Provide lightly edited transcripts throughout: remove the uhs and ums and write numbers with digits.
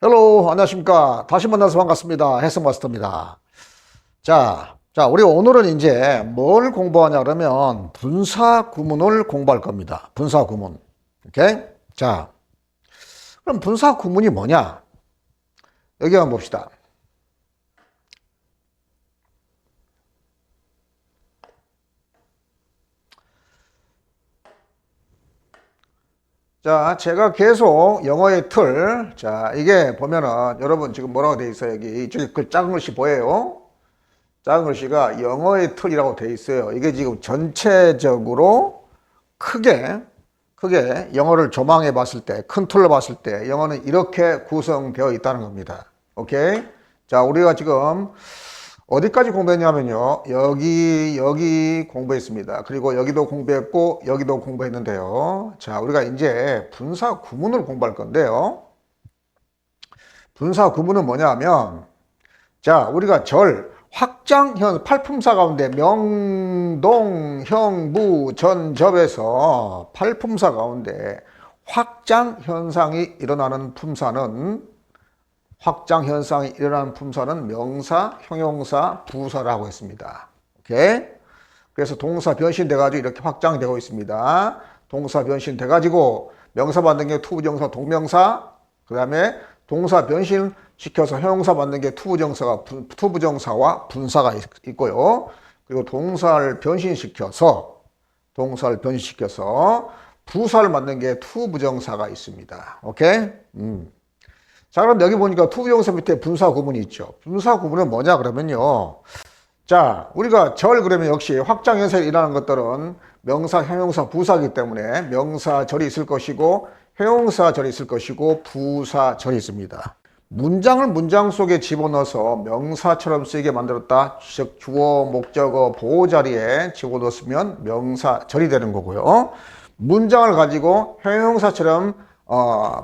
헬로, 안녕하십니까. 다시 만나서 반갑습니다. 해성마스터입니다. 우리 오늘은 이제 뭘 공부하냐 그러면 분사 구문을 공부할 겁니다. 분사 구문. 오케이? 자, 그럼 분사 구문이 뭐냐? 여기 한번 봅시다. 자, 제가 계속 영어의 틀, 자, 이게 보면은 여러분 지금 뭐라고 돼 있어요? 여기 이쪽에 그 작은 글씨 보여요? 작은 글씨가 영어의 틀이라고 돼 있어요. 이게 지금 전체적으로 크게 영어를 조망해 봤을 때, 큰 틀로 봤을 때 영어는 이렇게 구성되어 있다는 겁니다. 오케이? 자, 우리가 지금 어디까지 공부했냐면요. 여기 공부했습니다. 그리고 여기도 공부했고, 여기도 공부했는데요. 자, 우리가 이제 분사 구문을 공부할 건데요. 분사 구문은 뭐냐 하면, 자, 우리가 확장현, 팔품사 가운데 명동, 형부, 전접에서 팔품사 가운데 확장 현상이 일어나는 품사는 명사, 형용사, 부사라고 했습니다. 오케이? 그래서 동사 변신돼가지고 이렇게 확장되고 있습니다. 동사 변신돼가지고 명사 만든 게 투부정사, 동명사, 그 다음에 동사 변신시켜서 형용사 만든 게 투부정사와 분사가 있고요. 그리고 동사를 변신시켜서 부사를 만든 게 투부정사가 있습니다. 오케이? 자, 그럼 여기 보니까 투부정사 밑에 분사 구문이 있죠. 분사 구문은 뭐냐 그러면요. 자, 우리가 그러면 역시 확장 현상이 일어나는 것들은 명사, 형용사, 부사이기 때문에 명사절이 있을 것이고 형용사절이 있을 것이고 부사절이 있습니다. 문장을 문장 속에 집어넣어서 명사처럼 쓰이게 만들었다. 즉 주어, 목적어, 보호자리에 집어넣었으면 명사절이 되는 거고요. 문장을 가지고 형용사처럼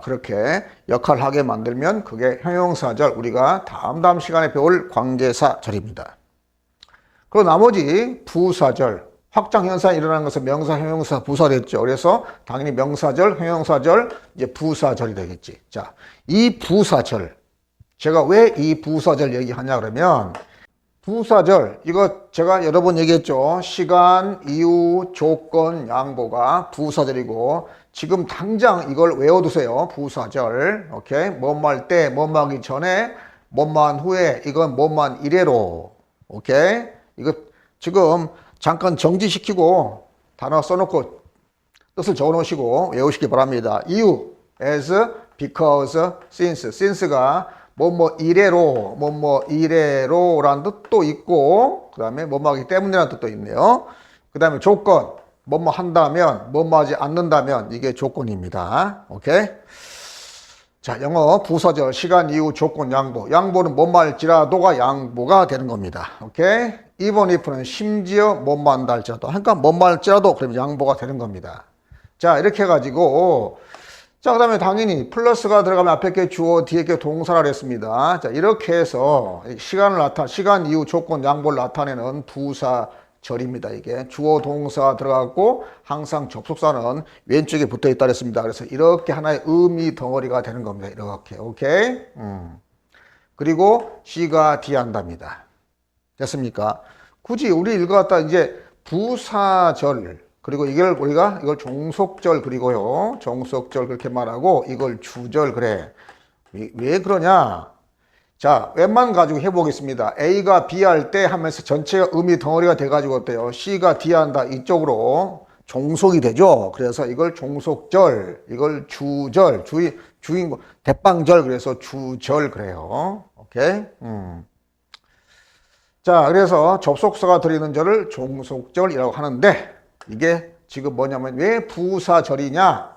그렇게 역할을 하게 만들면 그게 형용사절, 우리가 다음 시간에 배울 관계사절입니다. 그리고 나머지 부사절, 확장현상이 일어나는 것은 명사, 형용사, 부사 됐죠. 그래서 당연히 명사절, 형용사절, 이제 부사절이 되겠지. 자, 이 부사절, 제가 왜 이 부사절 얘기하냐 그러면 부사절, 이거 제가 여러 번 얘기했죠. 시간, 이유, 조건, 양보가 부사절이고 지금 당장 이걸 외워두세요. 부사절. 오케이? 뭐뭐할 때, 뭐뭐하기 전에, 뭐뭐한 후에, 이건 뭐뭐한 이래로. 오케이? 이거 지금 잠깐 정지시키고 단어 써놓고 뜻을 적어놓으시고 외우시기 바랍니다. 이유, as, because, since. since가 뭐뭐 이래로라는 뜻도 있고 그 다음에 뭐뭐하기 때문이라는 뜻도 있네요. 그 다음에 조건, 뭐뭐 한다면, 뭐뭐 하지 않는다면 이게 조건입니다. 오케이? 자, 영어 부사절, 시간, 이유, 조건, 양보. 양보는 뭐뭐 할지라도가 양보가 되는 겁니다. 오케이? even if는 심지어 뭐뭐 한다 할지라도. 그러니까 뭐뭐 할지라도 그러면 양보가 되는 겁니다. 자, 이렇게 해가지고 자, 그 다음에 당연히 플러스가 들어가면 앞에 게 주어, 뒤에 게 동사라 했습니다. 자, 이렇게 해서 시간, 이유, 조건, 양보를 나타내는 부사절입니다. 이게 주어, 동사 들어가고 항상 접속사는 왼쪽에 붙어 있다 그랬습니다. 그래서 이렇게 하나의 의미 덩어리가 되는 겁니다. 이렇게. 오케이? 그리고 C가 D한답니다. 됐습니까? 굳이 우리 읽어갔다 이제 부사절, 그리고 우리가 이걸 종속절 그리고요. 종속절 그렇게 말하고 이걸 주절 그래. 왜 그러냐? 자, 웬만 가지고 해보겠습니다. A가 B 할 때 하면서 전체가 의미 덩어리가 돼가지고 어때요? C가 D 한다. 이쪽으로 종속이 되죠. 그래서 이걸 종속절, 이걸 주절, 주인, 대빵절 그래서 주절 그래요. 오케이? 자, 그래서 접속사가 들어있는 절을 종속절이라고 하는데 이게 지금 뭐냐면 왜 부사절이냐?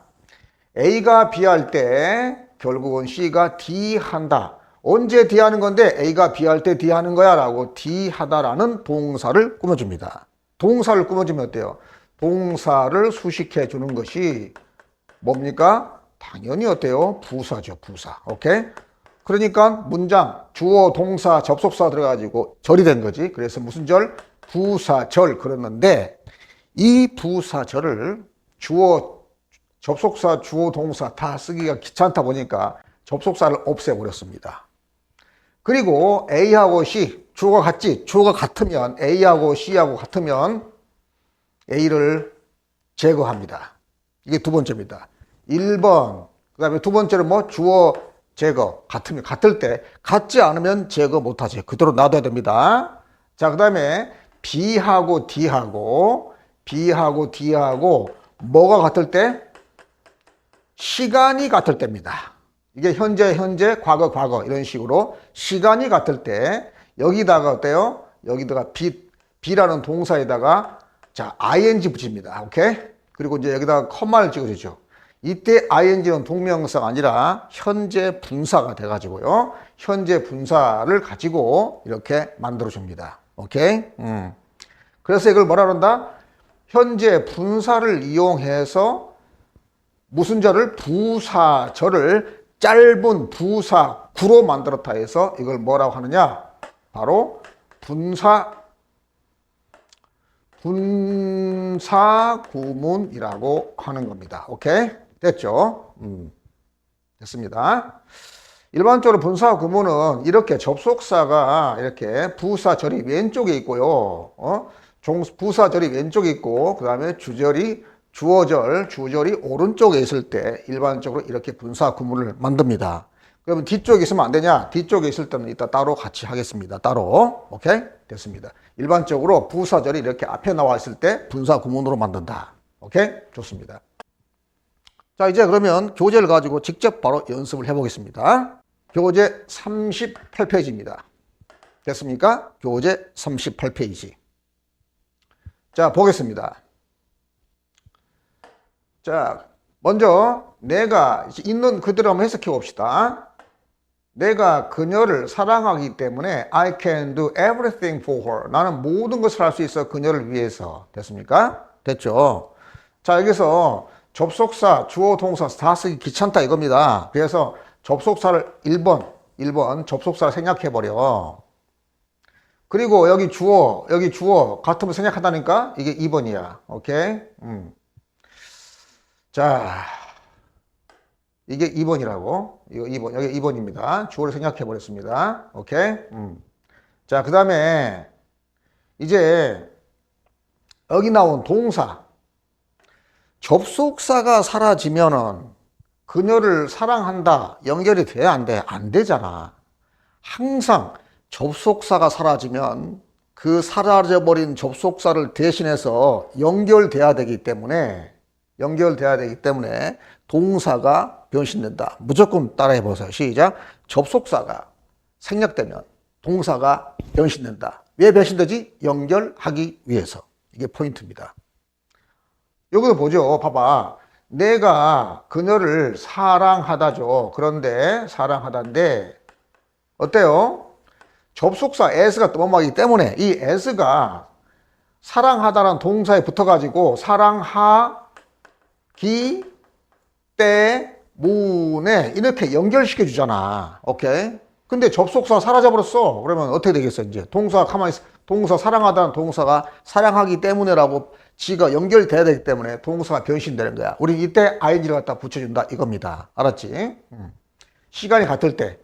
A가 B 할 때 결국은 C가 D 한다. 언제 D 하는 건데 A가 B 할 때 D 하는 거야 라고 D 하다라는 동사를 꾸며줍니다. 동사를 꾸며주면 어때요? 동사를 수식해 주는 것이 뭡니까? 당연히 어때요? 부사죠, 부사. 오케이? 그러니까 문장, 주어, 동사, 접속사 들어가지고 절이 된 거지. 그래서 무슨 절? 부사절 그랬는데 이 부사절을 주어, 접속사, 주어, 동사 다 쓰기가 귀찮다 보니까 접속사를 없애버렸습니다. 그리고 A하고 C, 주어가 같지? 주어가 같으면 A하고 C하고 같으면 A를 제거합니다. 이게 두 번째입니다. 1번, 그 다음에 두 번째는 뭐? 주어 제거, 같으면, 같을 때, 같지 않으면 제거 못하지. 그대로 놔둬야 됩니다. 자, 그 다음에 B하고 D하고 뭐가 같을 때? 시간이 같을 때입니다. 이게 현재, 과거 이런 식으로 시간이 같을 때 여기다가 어때요? 여기다가 B라는 동사에다가 자, ing 붙입니다. 오케이? 그리고 이제 여기다가 컴마를 찍어주죠. 이때 ing는 동명사가 아니라 현재 분사가 돼가지고요. 현재 분사를 가지고 이렇게 만들어줍니다. 오케이? 그래서 이걸 뭐라 그런다? 현재 분사를 이용해서 무슨 절을? 부사절을 짧은 부사구로 만들었다 해서 이걸 뭐라고 하느냐? 바로 분사구문이라고 하는 겁니다. 오케이? 됐죠? 됐습니다. 일반적으로 분사구문은 이렇게 접속사가 이렇게 부사절이 왼쪽에 있고요. 부사절이 왼쪽에 있고, 그 다음에 주절이 오른쪽에 있을 때 일반적으로 이렇게 분사구문을 만듭니다. 그러면 뒤쪽에 있으면 안 되냐? 뒤쪽에 있을 때는 이따 따로 같이 하겠습니다. 따로. 오케이? 됐습니다. 일반적으로 부사절이 이렇게 앞에 나와 있을 때 분사구문으로 만든다. 오케이? 좋습니다. 자, 이제 그러면 교재를 가지고 직접 바로 연습을 해보겠습니다. 교재 38페이지입니다. 됐습니까? 교재 38페이지. 자, 보겠습니다. 자, 먼저 내가 있는 그대로 한번 해석해 봅시다. 내가 그녀를 사랑하기 때문에 I can do everything for her. 나는 모든 것을 할 수 있어, 그녀를 위해서. 됐습니까? 됐죠? 자, 여기서 접속사, 주어, 동사 다 쓰기 귀찮다 이겁니다. 그래서 접속사를 1번 접속사를 생략해버려. 그리고 여기 주어 같으면 생략한다니까 이게 2번이야. 오케이? 자, 이게 2번이라고. 이거 2번, 여기 2번입니다. 주어를 생략해버렸습니다. 오케이? 자, 그 다음에 이제 여기 나온 동사. 접속사가 사라지면은 그녀를 사랑한다. 연결이 돼? 안 돼? 안 되잖아. 항상 접속사가 사라지면 그 사라져버린 접속사를 대신해서 연결돼야 되기 때문에 동사가 변신된다. 무조건 따라해 보세요. 시작. 접속사가 생략되면 동사가 변신된다. 왜 변신되지? 연결하기 위해서. 이게 포인트입니다. 여기도 보죠. 봐봐. 내가 그녀를 사랑하다죠. 그런데 사랑하다인데 어때요? 접속사 as가 떠넘어가기 때문에 이 as가 사랑하다라는 동사에 붙어가지고 사랑하기 때문에 이렇게 연결시켜 주잖아. 오케이? 근데 접속사 사라져버렸어. 그러면 어떻게 되겠어? 이제 동사 가만히 있어. 동사 사랑하다는 동사가 사랑하기 때문에라고 지가 연결돼야 되기 때문에 동사가 변신되는 거야. 우리 이때 ing를 갖다 붙여준다 이겁니다. 알았지? 시간이 같을 때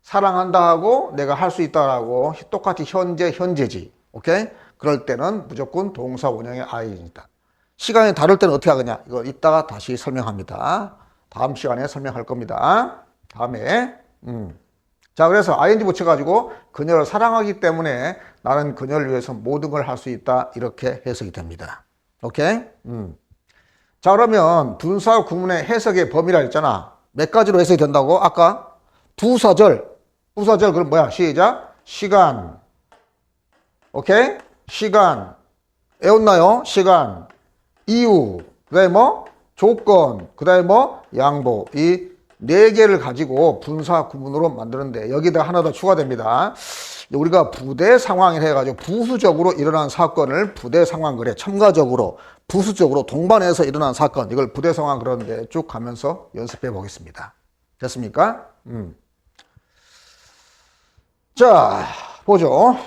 사랑한다 하고 내가 할 수 있다라고 똑같이 현재지. 오케이? 그럴 때는 무조건 동사 원형의 ing이다. 시간이 다를 때는 어떻게 하느냐? 이거 이따가 다시 설명합니다. 다음 시간에 설명할 겁니다. 다음에. 자, 그래서 ing 붙여가지고 그녀를 사랑하기 때문에 나는 그녀를 위해서 모든 걸 할 수 있다. 이렇게 해석이 됩니다. 오케이? 자, 그러면 분사 구문의 해석의 범위라 했잖아. 몇 가지로 해석이 된다고? 아까 부사절 그럼 뭐야? 시작. 시간. 오케이? 시간. 외웠나요? 시간. 이유. 그 다음에 뭐? 조건. 그 다음에 뭐? 양보. 이 네 개를 가지고 분사 구문으로 만드는데 여기다 하나 더 추가됩니다. 우리가 부대 상황을 해가지고 부수적으로 일어난 사건을 부대 상황 그래. 첨가적으로 부수적으로 동반해서 일어난 사건, 이걸 부대 상황 그러는데 쭉 가면서 연습해 보겠습니다. 됐습니까? 자, 보죠.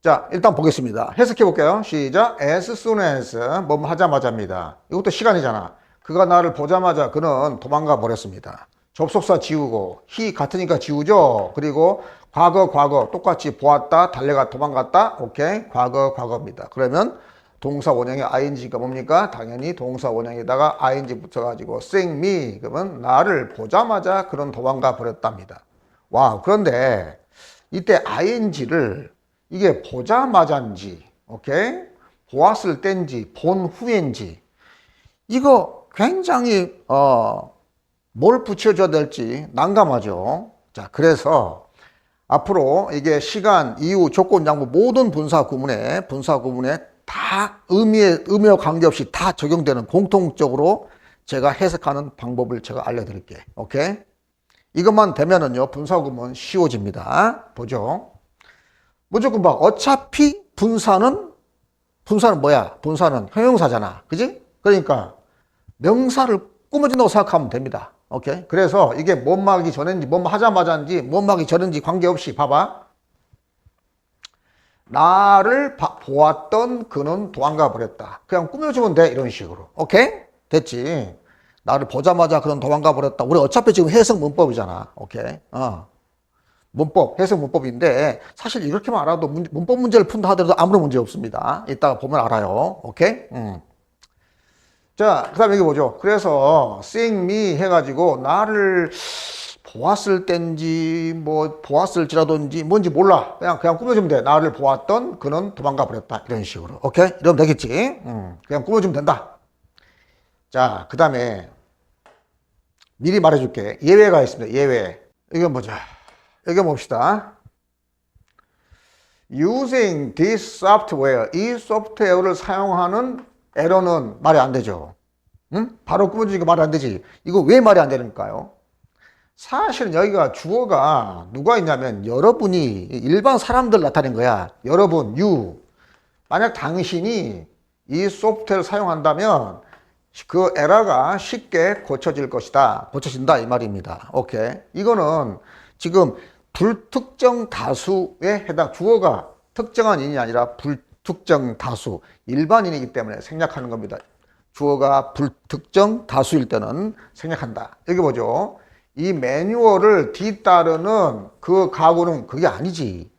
자, 일단 보겠습니다. 해석해 볼게요. 시작. As soon as 뭐뭐 하자마자입니다. 이것도 시간이잖아. 그가 나를 보자마자 그는 도망가 버렸습니다. 접속사 지우고 he 같으니까 지우죠. 그리고 과거 똑같이 보았다 달려가 도망갔다. 오케이, 과거입니다. 그러면 동사 원형의 ing가 뭡니까? 당연히 동사 원형에다가 ing 붙여가지고 seeing me 그러면 나를 보자마자 그는 도망가 버렸답니다. 와, 그런데 이때 ing를 이게 보자마자인지 오케이, 보았을 땐지 본 후인지 이거 굉장히 뭘 붙여줘야 될지 난감하죠. 자, 그래서 앞으로 이게 시간, 이유, 조건, 양보 모든 분사 구문에 다 의미와 관계없이 다 적용되는 공통적으로 제가 해석하는 방법을 제가 알려드릴게요. 오케이? 이것만 되면은요, 분사 구문 쉬워집니다. 보죠. 무조건 봐. 어차피 분사는 뭐야? 분사는 형용사잖아. 그지? 그러니까 명사를 꾸며준다고 생각하면 됩니다. 오케이? 그래서 이게 뭔 말하기 전인지, 뭔 하자마자인지, 뭔 말하기 전인지 관계없이 봐봐. 나를 보았던 그는 도망가 버렸다. 그냥 꾸며주면 돼. 이런 식으로. 오케이? 됐지? 나를 보자마자 그는 도망가 버렸다. 우리 어차피 지금 해석 문법이잖아. 오케이? 문법, 해석 문법인데 사실 이렇게만 알아도 문법 문제를 푼다 하더라도 아무런 문제 없습니다. 이따가 보면 알아요. 오케이? 자, 그 다음에 여기 보죠. 그래서 seeing me 해가지고 나를 보았을 땐지 뭐 보았을지라든지 뭔지 몰라. 그냥 꾸며주면 돼. 나를 보았던 그는 도망가 버렸다. 이런 식으로. 오케이? 이러면 되겠지. 그냥 꾸며주면 된다. 자, 그 다음에 미리 말해줄게. 예외가 있습니다. 예외. 이건 보자. 이거 봅시다. Using this software. 이 소프트웨어를 사용하는 에러는 말이 안 되죠. 응? 바로 꾸며주니까 말이 안 되지. 이거 왜 말이 안 되는가요? 사실은 여기가 주어가 누가 있냐면 여러분이 일반 사람들 나타낸 거야. 여러분, you. 만약 당신이 이 소프트웨어를 사용한다면 그 에러가 쉽게 고쳐질 것이다. 고쳐진다 이 말입니다. 오케이. 이거는 지금 불특정 다수에 해당, 주어가 특정한 인이 아니라 불특정 다수, 일반인이기 때문에 생략하는 겁니다. 주어가 불특정 다수일 때는 생략한다. 여기 보죠. 이 매뉴얼을 뒤따르는 그 가구는 그게 아니지.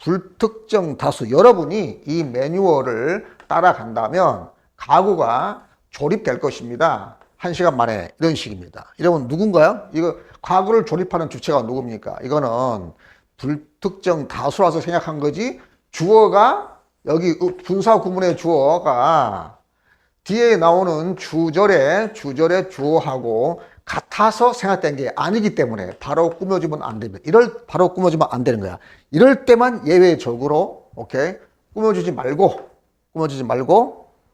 불특정 다수, 여러분이 이 매뉴얼을 따라간다면 가구가 조립될 것입니다. 1시간 만에 이런 식입니다. 이러면 누군가요? 이거 가구를 조립하는 주체가 누굽니까? 이거는 불특정 다수라서 생략한 거지. 주어가 여기 분사 구문의 주어가 뒤에 나오는 주절의 주어하고 같아서 생각된 게 아니기 때문에 바로 꾸며주면 안 됩니다. 바로 꾸며주면 안 되는 거야. 이럴 때만 예외적으로, 오케이? 꾸며주지 말고,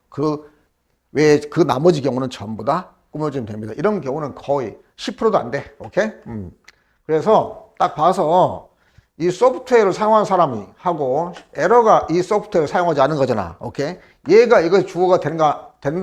그 나머지 경우는 전부 다 꾸며주면 됩니다. 이런 경우는 거의 10%도 안 돼. 오케이? 그래서 딱 봐서 이 소프트웨어를 사용한 사람이 하고 에러가 이 소프트웨어를 사용하지 않은 거잖아. 오케이? 얘가 이거 주어가 된가 안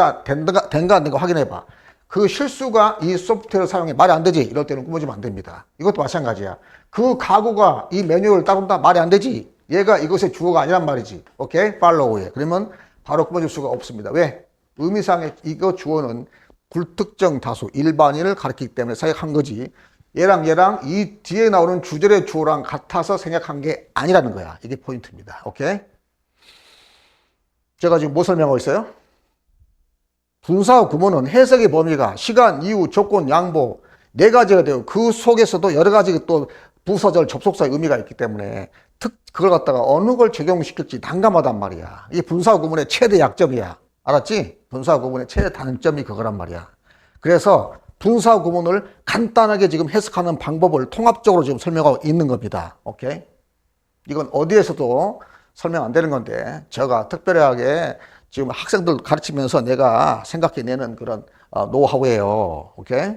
된가 확인해봐. 그 실수가 이 소프트웨어를 사용해 말이 안 되지. 이럴 때는 꾸며주면 안 됩니다. 이것도 마찬가지야. 그 가구가 이 매뉴얼을 따른다 말이 안 되지. 얘가 이것의 주어가 아니란 말이지. 오케이? follow에. 그러면 바로 꾸며줄 수가 없습니다. 왜? 의미상의 이거 주어는 불특정 다수, 일반인을 가리키기 때문에 생략한 거지. 얘랑 이 뒤에 나오는 주절의 주어랑 같아서 생략한 게 아니라는 거야. 이게 포인트입니다. 오케이? 제가 지금 뭐 설명하고 있어요? 분사 구문은 해석의 범위가 시간, 이유, 조건, 양보 네 가지가 되고 그 속에서도 여러 가지 또 부서절, 접속사의 의미가 있기 때문에 그걸 갖다가 어느 걸 적용시킬지 난감하단 말이야. 이게 분사 구문의 최대 약점이야. 알았지? 분사 구문의 최대 단점이 그거란 말이야. 그래서 분사 구문을 간단하게 지금 해석하는 방법을 통합적으로 지금 설명하고 있는 겁니다. 오케이? 이건 어디에서도 설명 안 되는 건데 제가 특별하게 지금 학생들 가르치면서 내가 생각해내는 그런 노하우예요. 오케이?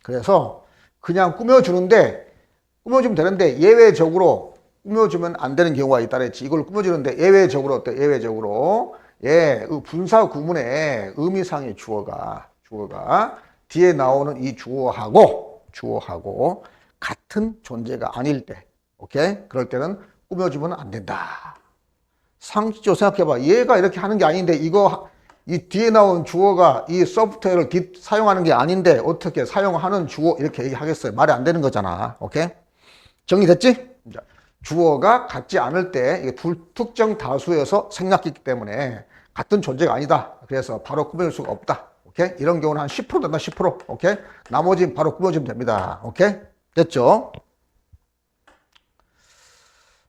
그래서 그냥 꾸며주면 되는데 예외적으로 꾸며주면 안 되는 경우가 있다 그랬지. 이걸 꾸며주는데 예외적으로 어때? 예외적으로 분사 구문의 의미상의 주어가 뒤에 나오는 이 주어하고 같은 존재가 아닐 때, 오케이? 그럴 때는 꾸며주면 안 된다. 상식적으로 생각해봐. 얘가 이렇게 하는 게 아닌데 이거 이 뒤에 나온 주어가 이 소프트웨어를 사용하는 게 아닌데 어떻게 사용하는 주어 이렇게 얘기하겠어요? 말이 안 되는 거잖아. 오케이? 정리됐지? 주어가 같지 않을 때 이게 불특정 다수여서 생략했기 때문에 같은 존재가 아니다. 그래서 바로 꾸며줄 수가 없다. 오케이? 이런 경우는 한 10% 된다. 10%. 오케이? 나머지는 바로 꾸며주면 됩니다. 오케이? 됐죠?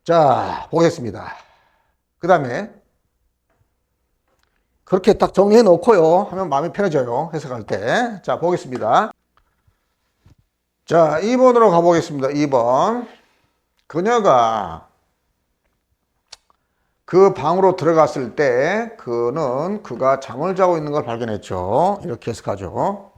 자, 보겠습니다. 그 다음에 그렇게 딱 정리해 놓고요 하면 마음이 편해져요. 해석할 때. 자, 보겠습니다. 자, 2번으로 가보겠습니다. 2번. 그녀가 그 방으로 들어갔을 때 그가 잠을 자고 있는 걸 발견했죠. 이렇게 해석하죠.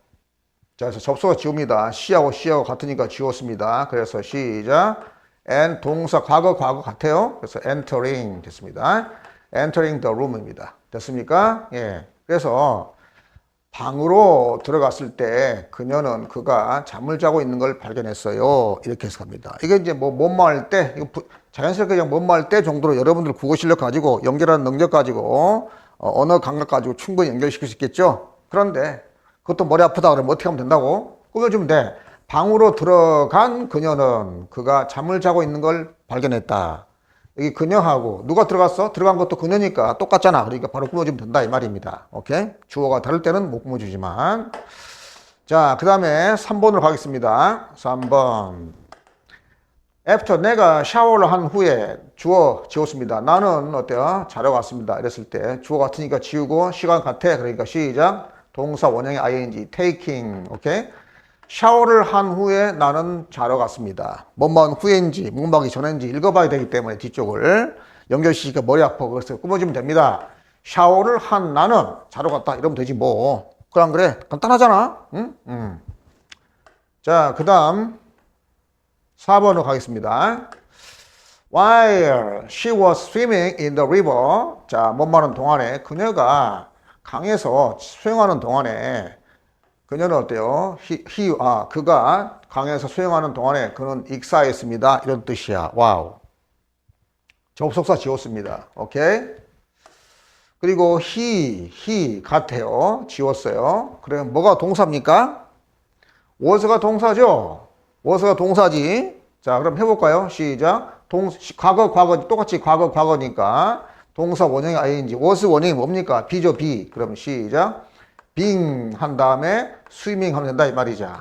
자, 그래서 접속어 지웁니다. she하고 같으니까 지웠습니다. 그래서 시작. and 동사 과거 같아요. 그래서 entering 됐습니다. entering the room입니다. 됐습니까? 예. 그래서 방으로 들어갔을 때 그가 잠을 자고 있는 걸 발견했어요. 이렇게 해석합니다. 이게 이제 뭐뭐 할 때, 자연스럽게 그냥 뭐뭐 할 때 정도로 여러분들 국어 실력 가지고 연결하는 능력 가지고 언어 감각 가지고 충분히 연결시킬 수 있겠죠. 그런데 그것도 머리 아프다 그러면 어떻게 하면 된다고? 꾸며주면 돼. 방으로 들어간 그가 잠을 자고 있는 걸 발견했다. 여기 그녀하고 누가 들어갔어? 들어간 것도 그녀니까 똑같잖아. 그러니까 바로 꾸며주면 된다 이 말입니다. 오케이? 주어가 다를 때는 못 꾸며주지만. 자, 그 다음에 3번으로 가겠습니다. 3번. After 내가 샤워를 한 후에 주어 지웠습니다. 나는 어때요? 자러 갔습니다. 이랬을 때 주어 같으니까 지우고 시간 같아. 그러니까 시작. 동사 원형의 ing taking. 오케이? 샤워를 한 후에 나는 자러 갔습니다. 뭐뭐한 후인지 문박이 전인지 읽어봐야 되기 때문에 뒤쪽을 연결시키니까 머리 아파. 그래서 꾸며주면 됩니다. 샤워를 한 나는 자러 갔다 이러면 되지 뭐. 그래 안 그래? 간단하잖아. 응? 자, 그 다음 4번으로 가겠습니다. While she was swimming in the river. 자, 뭐뭐하는 동안에 그녀가 강에서 수영하는 동안에 그녀는 어때요? 그가 강에서 수영하는 동안에 그는 익사했습니다. 이런 뜻이야. 와우. 접속사 지웠습니다. 오케이? 그리고 he 같아요. 지웠어요. 그러면 뭐가 동사입니까? was가 동사죠? was가 동사지. 자, 그럼 해볼까요? 시작. 과거, 똑같이 과거니까 동사 원형이 ing. was 원형이 뭡니까? be죠, be. 그럼 시작. being 한 다음에 swimming 하면 된다 이 말이죠.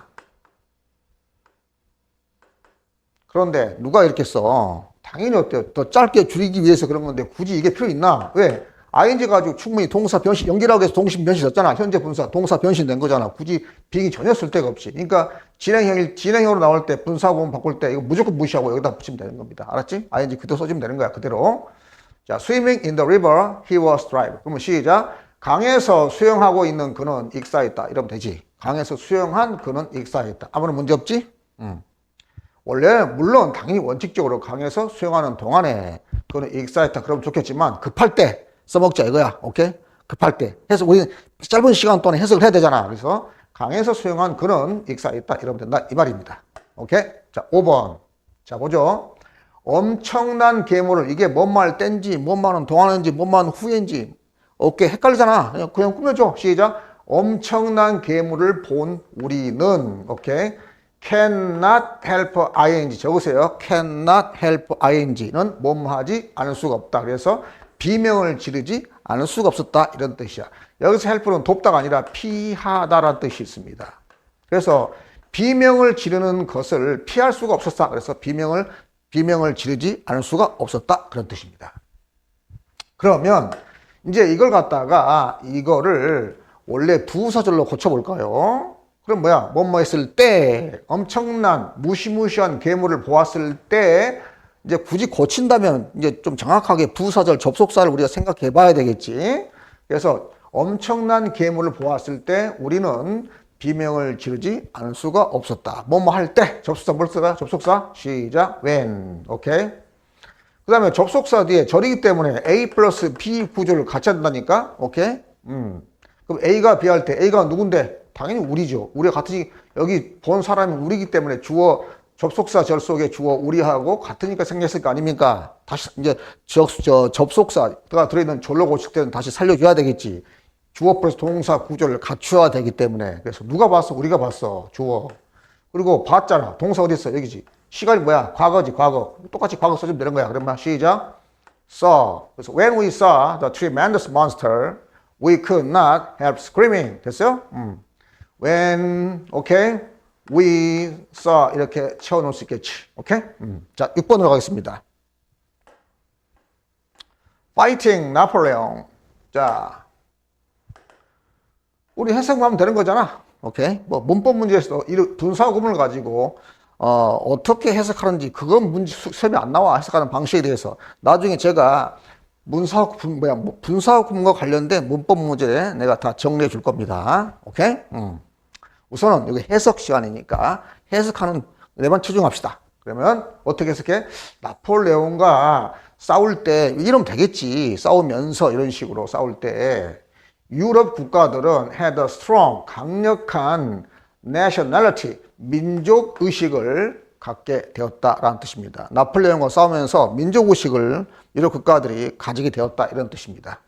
그런데 누가 이렇게 써? 당연히 어때요? 더 짧게 줄이기 위해서 그런 건데 굳이 이게 필요 있나? 왜? ing 가지고 충분히 동사 변신 연결하고 해서 동심 변신 됐잖아. 현재 분사 동사 변신된 거잖아. 굳이 being이 전혀 쓸 데가 없이. 그러니까 진행형으로 나올 때 분사구문 바꿀 때 이거 무조건 무시하고 여기다 붙이면 되는 겁니다. 알았지? ing 그대로 써주면 되는 거야. 그대로. 자, swimming in the river, he was driving. 그러면 시작. 강에서 수영하고 있는 그는 익사했다. 이러면 되지. 강에서 수영한 그는 익사했다. 아무런 문제 없지? 원래 물론 당연히 원칙적으로 강에서 수영하는 동안에 그는 익사했다. 그러면 좋겠지만 급할 때 써먹자 이거야. 오케이? 급할 때. 해서 우리는 짧은 시간 동안에 해석을 해야 되잖아. 그래서 강에서 수영한 그는 익사했다. 이러면 된다. 이 말입니다. 오케이? 자, 5번. 자, 보죠. 엄청난 괴물을 이게 뭔 말 땐지 뭔 말은 동안인지 뭔 말은 후인지 오케이 헷갈리잖아. 그냥 꾸며줘. 시작. 엄청난 괴물을 본 우리는 오케이 cannot help ing 적으세요. cannot help ing는 뭐하지 않을 수가 없다. 그래서 비명을 지르지 않을 수가 없었다. 이런 뜻이야. 여기서 help는 돕다가 아니라 피하다라는 뜻이 있습니다. 그래서 비명을 지르는 것을 피할 수가 없었다. 그래서 비명을 지르지 않을 수가 없었다. 그런 뜻입니다. 그러면 이제 이걸 갖다가 이거를 원래 부사절로 고쳐볼까요? 그럼 뭐야? 뭐뭐 했을 때 엄청난 무시무시한 괴물을 보았을 때 이제 굳이 고친다면 이제 좀 정확하게 부사절 접속사를 우리가 생각해 봐야 되겠지. 그래서 엄청난 괴물을 보았을 때 우리는 비명을 지르지 않을 수가 없었다. 뭐뭐 할 때 접속사 뭘 쓰라? 접속사 시작. when. 오케이. 그 다음에 접속사 뒤에 절이기 때문에 A 플러스 B 구조를 같이 한다니까? 오케이? 그럼 A가 B 할 때 A가 누군데? 당연히 우리죠. 우리가 같으니 여기 본 사람이 우리기 때문에 주어 접속사 절 속에 주어 우리하고 같으니까 생겼을 거 아닙니까? 다시 이제 접속사가 들어있는 절로 고칠 때는 다시 살려줘야 되겠지. 주어 플러스 동사 구조를 갖춰야 되기 때문에. 그래서 누가 봤어? 우리가 봤어. 주어. 그리고 봤잖아. 동사 어디 있어? 여기지. 시간이 뭐야? 과거지, 과거. 똑같이 과거 써주면 되는 거야. 그러면 시작. saw. 그래서 when we saw the tremendous monster, we could not help screaming. 됐어요? When, okay, we saw 이렇게 채워놓을 수 있겠지. 오케이? 자, 6번으로 가겠습니다. Fighting Napoleon. 자, 우리 해석만 하면 되는 거잖아. 오케이? 뭐 문법 문제에서 이 분사 구문을 가지고 어떻게 해석하는지 그건 문제 수업이 안 나와. 해석하는 방식에 대해서 나중에 제가 분사 구문과 관련된 문법 문제 내가 다 정리해 줄 겁니다. 오케이? 우선은 여기 해석 시간이니까 해석하는 데만 치중합시다. 그러면 어떻게 해석해? 나폴레옹과 싸울 때 이러면 되겠지. 싸우면서 이런 식으로 싸울 때 유럽 국가들은 had a strong, 강력한 nationality, 민족 의식을 갖게 되었다라는 뜻입니다. 나폴레옹과 싸우면서 민족 의식을 유럽 국가들이 가지게 되었다 이런 뜻입니다.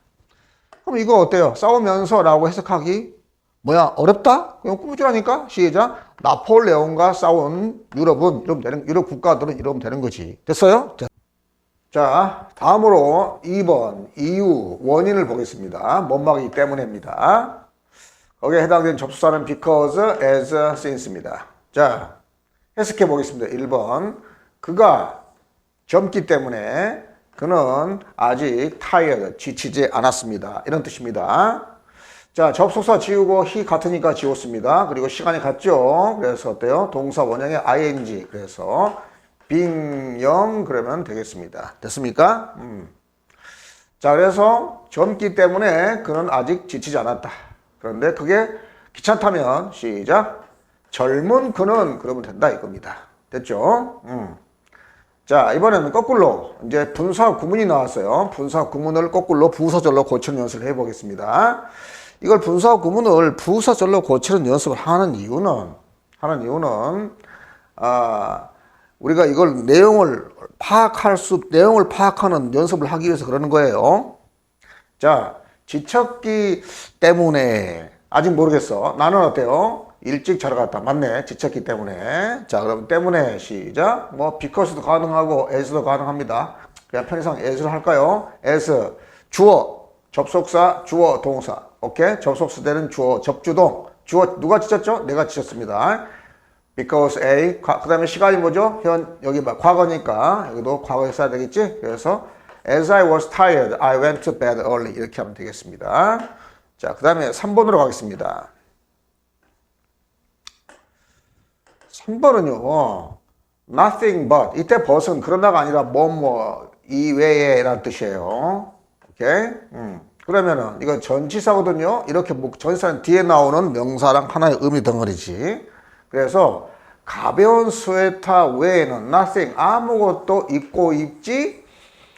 그럼 이거 어때요? 싸우면서라고 해석하기 뭐야? 어렵다? 그냥 꾸짖으라니까? 시작. 나폴레옹과 싸운 유럽은 이러면 되는, 유럽 국가들은 이러면 되는 거지. 됐어요? 자, 다음으로 2번 이유, 원인을 보겠습니다. 뭔막이기 때문에입니다. 거기에 해당되는 접속사는 because, as, since입니다. 자, 해석해 보겠습니다. 1번 그가 젊기 때문에 그는 아직 tired, 지치지 않았습니다. 이런 뜻입니다. 자, 접속사 지우고 he 같으니까 지웠습니다. 그리고 시간이 같죠. 그래서 어때요? 동사 원형의 ing. 그래서 being young 그러면 되겠습니다. 됐습니까? 자, 그래서 젊기 때문에 그는 아직 지치지 않았다. 그런데 그게 귀찮다면 시작. 젊은 그는 그러면 된다 이겁니다. 됐죠? 자, 이번에는 거꾸로 이제 분사 구문이 나왔어요. 분사 구문을 거꾸로 부사절로 고치는 연습을 해보겠습니다. 이걸 분사 구문을 부사절로 고치는 연습을 하는 이유는 우리가 이걸 내용을 파악하는 연습을 하기 위해서 그러는 거예요. 자, 지쳤기 때문에 아직 모르겠어. 나는 어때요? 일찍 자러 갔다. 맞네. 지쳤기 때문에. 자, 그럼 때문에 시작. 뭐 because도 가능하고 as도 가능합니다. 그냥 편의상 as를 할까요? as 주어, 접속사, 주어, 동사. 오케이? 접속사 되는 주어, 접주동. 주어 누가 지쳤죠? 내가 지쳤습니다. because A. 그 다음에 시간이 뭐죠? 여기 과거니까 여기도 과거에 써야 되겠지? 그래서 as I was tired, I went to bed early. 이렇게 하면 되겠습니다. 자, 그 다음에 3번으로 가겠습니다. 3번은요, nothing but. 이때 but은 그러나가 아니라 이외에 라는 뜻이에요. 오케이? 그러면은 이거 전치사거든요. 이렇게 전치사는 뒤에 나오는 명사랑 하나의 의미 덩어리지. 그래서 가벼운 스웨터 외에는 nothing, 아무것도 입고 입지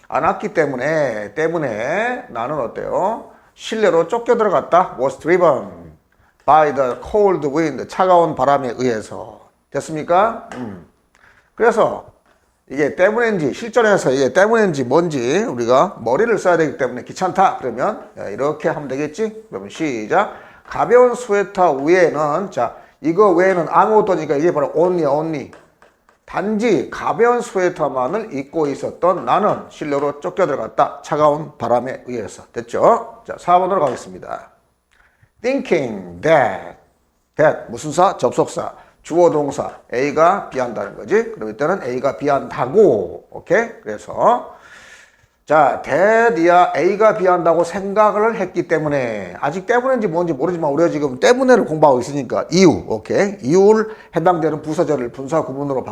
않았기 때문에 나는 어때요? 실내로 쫓겨 들어갔다. was driven by the cold wind, 차가운 바람에 의해서. 됐습니까? 그래서 이게 때문인지 실전에서 이게 때문인지 뭔지 우리가 머리를 써야 되기 때문에 귀찮다 그러면 이렇게 하면 되겠지? 그러면 시작. 가벼운 스웨터 위에는 자 이거 외에는 아무것도니까 이게 바로 only 단지 가벼운 스웨터만을 입고 있었던 나는 실내로 쫓겨 들어갔다. 차가운 바람에 의해서. 됐죠? 자 4번으로 가겠습니다. thinking that 무슨 사? 접속사. 주어 동사 A가 B한다는 거지. 그럼 이때는 A가 B한다고. 오케이? 그래서 자, that이야 A가 B한다고 생각을 했기 때문에 아직 때문인지 뭔지 모르지만 우리가 지금 때문에를 공부하고 있으니까 이유. 오케이? 이유를 해당되는 부사절을 분사 구문으로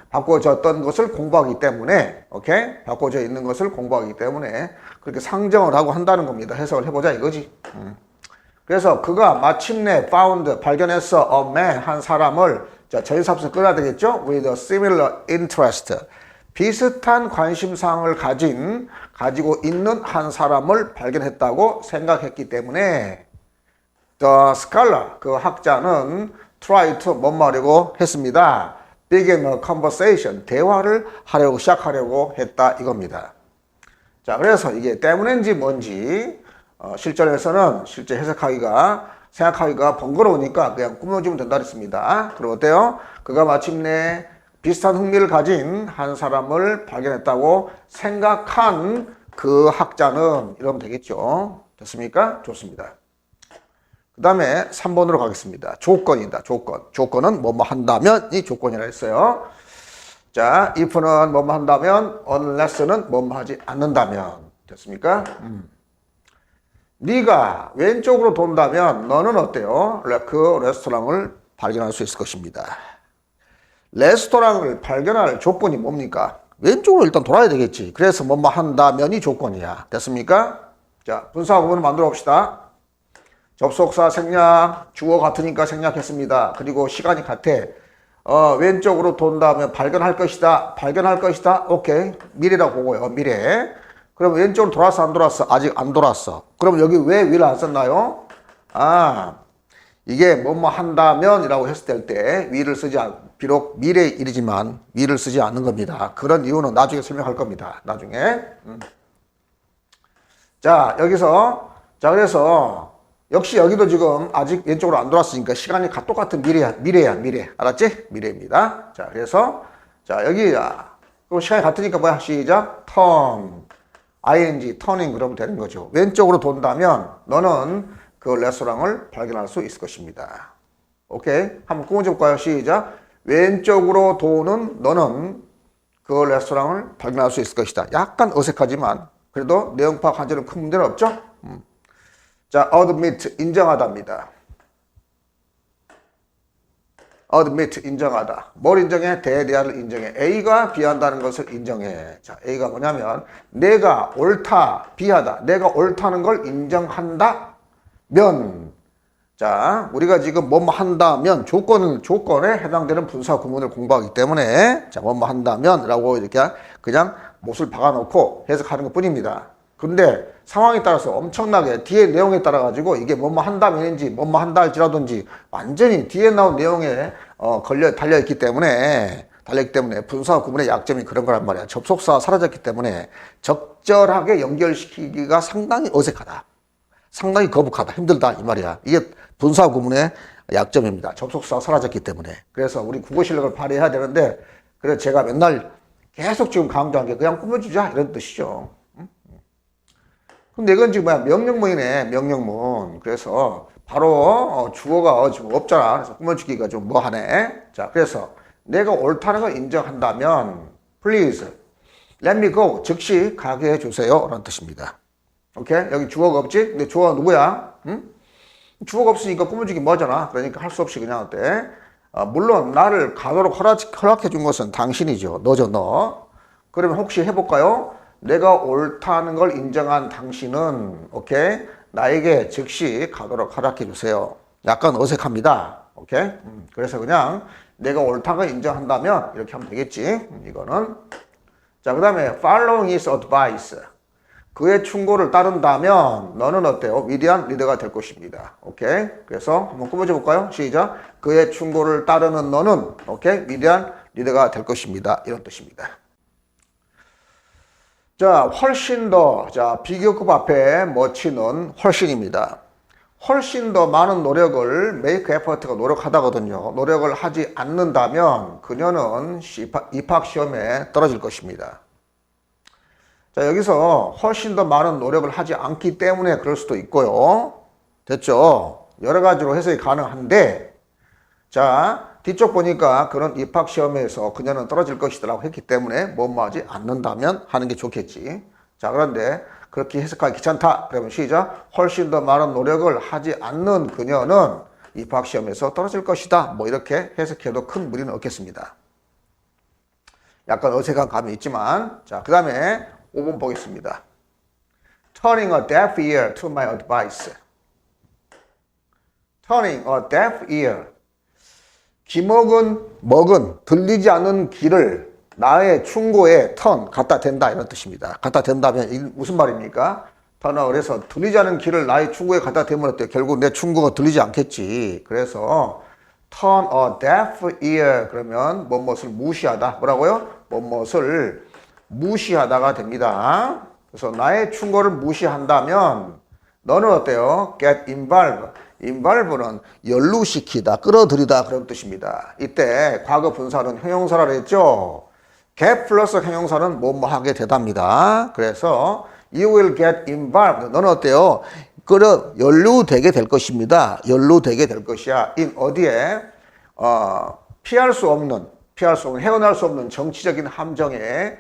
바꿔졌던 것을 공부하기 때문에 오케이? 바꿔져 있는 것을 공부하기 때문에 그렇게 상정을 하고 한다는 겁니다. 해석을 해보자 이거지. 그래서 그가 마침내 found 발견했어 a man 한 사람을 자 전치사부터 끌어야 되겠죠? with a similar interest 비슷한 관심사항을 가지고 있는 한 사람을 발견했다고 생각했기 때문에 the scholar 그 학자는 try to 뭔 말이고 했습니다. begin a conversation 대화를 시작하려고 했다 이겁니다. 자 그래서 이게 때문인지 뭔지 실전에서는 실제 해석하기가 생각하기가 번거로우니까 그냥 꾸며주면 된다 그랬습니다. 그럼 어때요? 그가 마침내 비슷한 흥미를 가진 한 사람을 발견했다고 생각한 그 학자는 이러면 되겠죠. 됐습니까? 좋습니다. 그 다음에 3번으로 가겠습니다. 조건이다. 조건은 뭐뭐 한다면이 조건이라 했어요. 자, if는 뭐뭐 한다면, unless는 뭐뭐 하지 않는다면. 됐습니까? 네가 왼쪽으로 돈다면 너는 어때요? 그 레스토랑을 발견할 수 있을 것입니다. 레스토랑을 발견할 조건이 뭡니까? 왼쪽으로 일단 돌아야 되겠지. 그래서 뭐뭐 한다면이 조건이야. 됐습니까? 자, 분사 구문을 만들어 봅시다. 접속사 생략, 주어 같으니까 생략했습니다. 그리고 시간이 같아. 왼쪽으로 돈다면 발견할 것이다. 발견할 것이다. 오케이. 미래라고 보고요. 미래. 그럼 왼쪽으로 돌았어, 안 돌았어? 아직 안 돌았어. 그럼 여기 왜 위를 안 썼나요? 이게 뭐뭐 한다면이라고 했을 때 위를 쓰지 비록 미래의 일이지만 위를 쓰지 않는 겁니다. 그런 이유는 나중에 설명할 겁니다. 나중에. 자, 여기서 그래서 역시 여기도 지금 아직 왼쪽으로 안 돌았으니까 시간이 똑같은 미래. 알았지? 미래입니다. 자, 그래서 자, 여기 그럼 시간이 같으니까 뭐야? 시작. turn. ing, turning 그러면 되는 거죠. 왼쪽으로 돈다면 너는 그 레스토랑을 발견할 수 있을 것입니다. 오케이? 한번 꾸며줘 볼까요? 시작. 왼쪽으로 도는 너는 그 레스토랑을 발견할 수 있을 것이다. 약간 어색하지만 그래도 내용 파악하기는 큰 문제는 없죠? 자, admit, 인정하다입니다. admit, 인정하다. 뭘 인정해? 대대하를 인정해. A가 B한다는 것을 인정해. 자, A가 뭐냐면 내가 옳다, B하다. 내가 옳다는 걸 인정한다. 면. 자, 우리가 지금 뭐뭐 한다면 조건에 해당되는 분사 구문을 공부하기 때문에 자, 뭐뭐 한다면 라고 이렇게 그냥 못을 박아놓고 해석하는 것 뿐입니다. 근데 상황에 따라서 엄청나게 뒤에 내용에 따라 가지고 이게 뭐뭐 한다면인지 뭐뭐 한다 할지라든지 완전히 뒤에 나온 내용에 달려있기 때문에 분사 구문의 약점이 그런 거란 말이야. 접속사가 사라졌기 때문에 적절하게 연결시키기가 상당히 어색하다. 상당히 거북하다. 힘들다 이 말이야. 이게 분사 구문의 약점입니다. 접속사가 사라졌기 때문에. 그래서 우리 국어 실력을 발휘해야 되는데 그래서 제가 맨날 계속 지금 강조한 게 그냥 꾸며주자 이런 뜻이죠. 근데 이건 지금 뭐야? 명령문이네. 명령문. 그래서 바로 주어가 지금 없잖아. 그래서 꾸며주기가 좀 뭐하네. 자, 그래서 내가 옳다는 걸 인정한다면 please let me go. 즉시 가게 해주세요. 라는 뜻입니다. 오케이? 여기 주어가 없지? 근데 주어가 누구야? 응? 주어가 없으니까 꾸며주기 뭐하잖아. 그러니까 할 수 없이 그냥 어때? 물론 나를 가도록 허락해 준 것은 당신이죠. 너죠, 너. 그러면 혹시 해볼까요? 내가 옳다는 걸 인정한 당신은 오케이? 나에게 즉시 가도록 허락해 주세요. 약간 어색합니다. 오케이? 그래서 그냥 내가 옳다는 걸 인정한다면 이렇게 하면 되겠지. 이거는. 자, 그 다음에 following his advice. 그의 충고를 따른다면 너는 어때요? 위대한 리더가 될 것입니다. 오케이? 그래서 한번 꾸며줘 볼까요? 시작. 그의 충고를 따르는 너는 오케이? 위대한 리더가 될 것입니다. 이런 뜻입니다. 자, 훨씬 더. 자, 비교급 앞에 멋지는 훨씬입니다. 훨씬 더 많은 노력을 make effort가 노력하다거든요. 노력을 하지 않는다면 그녀는 입학 시험에 떨어질 것입니다. 자, 여기서 훨씬 더 많은 노력을 하지 않기 때문에 그럴 수도 있고요. 됐죠? 여러 가지로 해석이 가능한데, 자, 뒤쪽 보니까 그런 입학시험에서 그녀는 떨어질 것이라고 했기 때문에 뭐뭐 하지 않는다면 하는 게 좋겠지. 자, 그런데 그렇게 해석하기 귀찮다. 그러면 시작. 훨씬 더 많은 노력을 하지 않는 그녀는 입학시험에서 떨어질 것이다. 뭐 이렇게 해석해도 큰 무리는 없겠습니다. 약간 어색한 감이 있지만, 자, 그 다음에 5번 보겠습니다. Turning a deaf ear to my advice. Turning a deaf ear. 먹은 들리지 않는 귀를 나의 충고에 갖다 댄다 이런 뜻입니다. 갖다 댄다면 무슨 말입니까? 그래서 들리지 않는 귀를 나의 충고에 갖다 대면 어때요? 결국 내 충고가 들리지 않겠지. 그래서 turn a deaf ear 그러면 뭐뭇을 무시하다. 뭐라고요? 뭐뭇을 무시하다가 됩니다. 그래서 나의 충고를 무시한다면 너는 어때요? get involved. involve는 연루시키다, 끌어들이다 그런 뜻입니다. 이때 과거 분사는 형용사라고 했죠. get 플러스 형용사는 뭐뭐 하게 되답니다. 그래서 you will get involved. 너는 어때요? 연루되게 될 것입니다. 연루되게 될 것이야. in 어디에? 피할 수 없는, 헤어날 수 없는 정치적인 함정에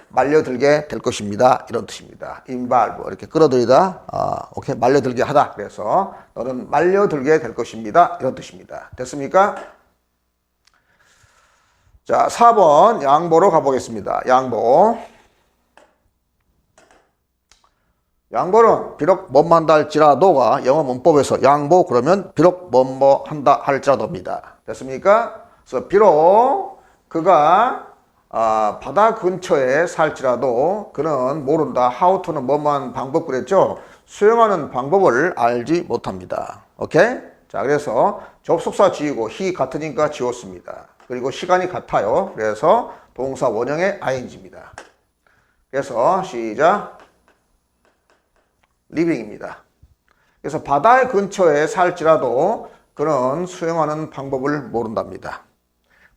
말려들게 될 것입니다. 이런 뜻입니다. involve 이렇게 끌어들이다, 오케이 말려들게 하다. 그래서 너는 말려들게 될 것입니다. 이런 뜻입니다. 됐습니까? 자, 4번 양보로 가보겠습니다. 양보는 비록 뭐뭐 한다 할지라도가 영어 문법에서 양보 그러면 비록 뭐뭐 한다 할지라도입니다. 됐습니까? 그래서 비록 그가 바다 근처에 살지라도 그는 모른다. how to는 뭐뭐한 방법 그랬죠? 수영하는 방법을 알지 못합니다. 오케이? 자, 그래서 접속사 지우고 he 같으니까 지웠습니다. 그리고 시간이 같아요. 그래서 동사 원형의 ing입니다. 그래서 시작. living입니다. 그래서 바다 근처에 살지라도 그는 수영하는 방법을 모른답니다.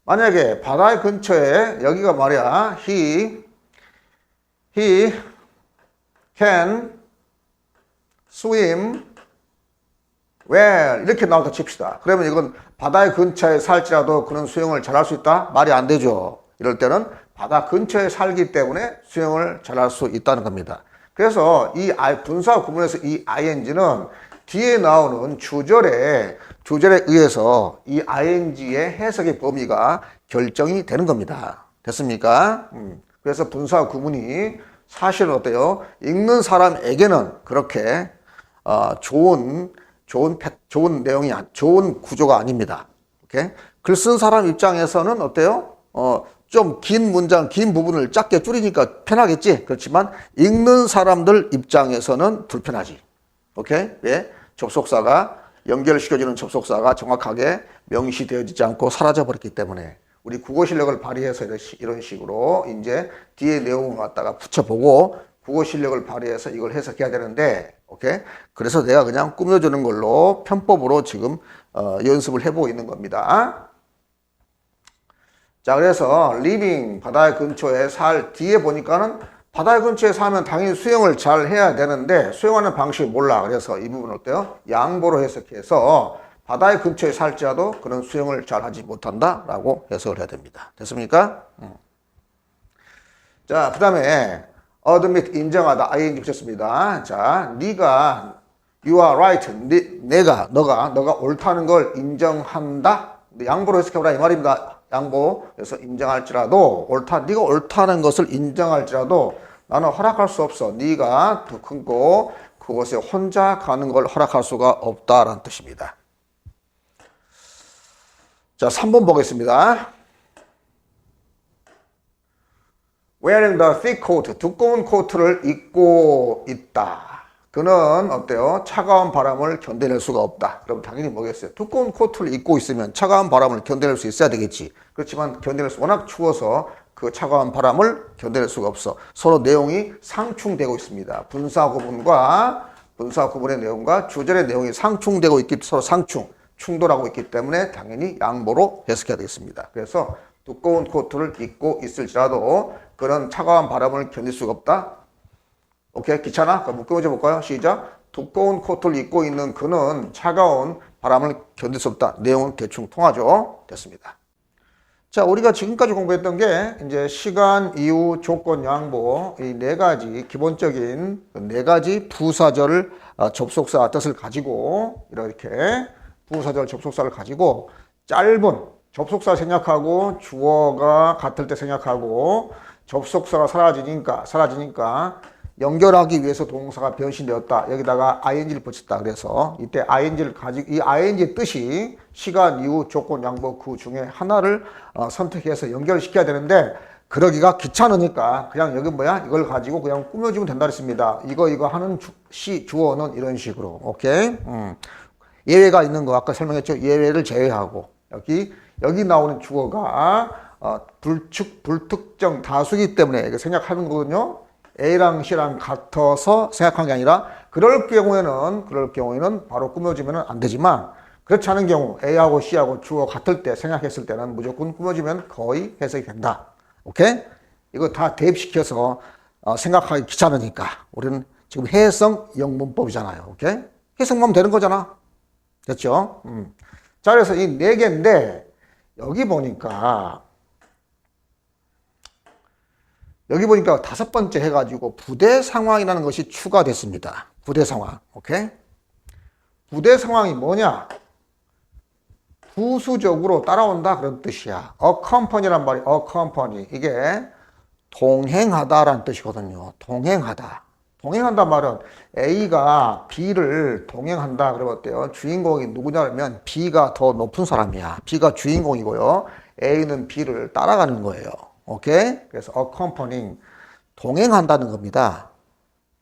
만약에 바다 근처에 여기가 말이야 he can swim well 이렇게 나왔다 칩시다. 그러면 이건 바다 근처에 살지라도 그는 수영을 잘할 수 있다? 말이 안 되죠. 이럴 때는 바다 근처에 살기 때문에 수영을 잘할 수 있다는 겁니다. 그래서 이 분사 구문에서 이 ing는 뒤에 나오는 주절에 의해서 이 ing의 해석의 범위가 결정이 되는 겁니다. 됐습니까? 그래서 분사 구문이 사실은 어때요? 읽는 사람에게는 그렇게 좋은 내용이 좋은 구조가 아닙니다. 오케이? 글 쓴 사람 입장에서는 어때요? 좀 긴 문장, 긴 부분을 짧게 줄이니까 편하겠지. 그렇지만 읽는 사람들 입장에서는 불편하지. 오케이? 왜? 연결시켜주는 접속사가 정확하게 명시되어지지 않고 사라져버렸기 때문에 우리 국어 실력을 발휘해서 이런 식으로 이제 뒤에 내용을 갖다가 붙여보고 국어 실력을 발휘해서 이걸 해석해야 되는데, 오케이? 그래서 내가 그냥 꾸며주는 걸로 편법으로 지금 연습을 해보고 있는 겁니다. 자, 그래서 living 바다 근처에 뒤에 보니까는 바다 근처에 살면 당연히 수영을 잘 해야 되는데 수영하는 방식이 몰라. 그래서 이 부분 어때요? 양보로 해석해서 바다 근처에 살지라도 그런 수영을 잘 하지 못한다 라고 해석을 해야 됩니다. 됐습니까? 자, 그 다음에 admit 인정하다 ing 붙였습니다. 자, 네가 you are right 너가 옳다는 걸 인정한다. 양보로 해석해보라 이 말입니다. 양보에서 인정할지라도 네가 옳다는 것을 인정할지라도 나는 허락할 수 없어. 네가 더 큰 거 그곳에 혼자 가는 걸 허락할 수가 없다라는 뜻입니다. 자, 3번 보겠습니다. Wearing the thick coat, 두꺼운 코트를 입고 있다. 그는 어때요? 차가운 바람을 견뎌낼 수가 없다. 그럼 당연히 뭐겠어요? 두꺼운 코트를 입고 있으면 차가운 바람을 견뎌낼 수 있어야 되겠지. 그렇지만 워낙 추워서 그 차가운 바람을 견뎌낼 수가 없어. 서로 내용이 상충되고 있습니다. 분사 구문의 내용과 주절의 내용이 상충되고 서로 충돌하고 있기 때문에 당연히 양보로 해석해야 되겠습니다. 그래서 두꺼운 코트를 입고 있을지라도 그런 차가운 바람을 견딜 수가 없다. 오케이, 귀찮아? 그럼 묶어줘 볼까요? 시작. 두꺼운 코트를 입고 있는 그는 차가운 바람을 견딜 수 없다. 내용은 대충 통하죠? 됐습니다. 자, 우리가 지금까지 공부했던 게 이제 시간, 이유, 조건, 양보 이 네 가지 기본적인 네 가지 부사절 접속사 뜻을 가지고 이렇게 부사절 접속사를 가지고 짧은 접속사 생략하고 주어가 같을 때 생략하고 접속사가 사라지니까 연결하기 위해서 동사가 변신되었다. 여기다가 ing를 붙였다. 그래서 이때 ing를 가지고 이 ing의 뜻이 시간, 이유, 조건, 양보 그 중에 하나를 선택해서 연결시켜야 되는데 그러기가 귀찮으니까 그냥 여기 이걸 가지고 그냥 꾸며주면 된다 그랬습니다. 이거 하는 주어는 이런 식으로. 오케이? 예외가 있는 거 아까 설명했죠. 예외를 제외하고 여기 나오는 주어가 불특정 다수기 때문에 이거 생략하는 거거든요. A랑 C랑 같아서 생각한 게 아니라 그럴 경우에는 바로 꾸며지면 안 되지만 그렇지 않은 경우 A하고 C하고 주어 같을 때 생각했을 때는 무조건 꾸며지면 거의 해석이 된다. 오케이? 이거 다 대입시켜서 생각하기 귀찮으니까 우리는 지금 해석 영문법이잖아요. 오케이? 해석만 되는 거잖아. 됐죠? 자, 그래서 이 네 개인데 여기 보니까 다섯 번째 해가지고 부대 상황이라는 것이 추가됐습니다. 부대 상황. 오케이? 부대 상황이 뭐냐? 부수적으로 따라온다 그런 뜻이야. accompany란 말이 accompany. 이게 동행하다라는 뜻이거든요. 동행하다. 동행한다 말은 A가 B를 동행한다 그러면 어때요? 주인공이 누구냐면 B가 더 높은 사람이야. B가 주인공이고요. A는 B를 따라가는 거예요. 오케이? 그래서 accompanying 동행한다는 겁니다.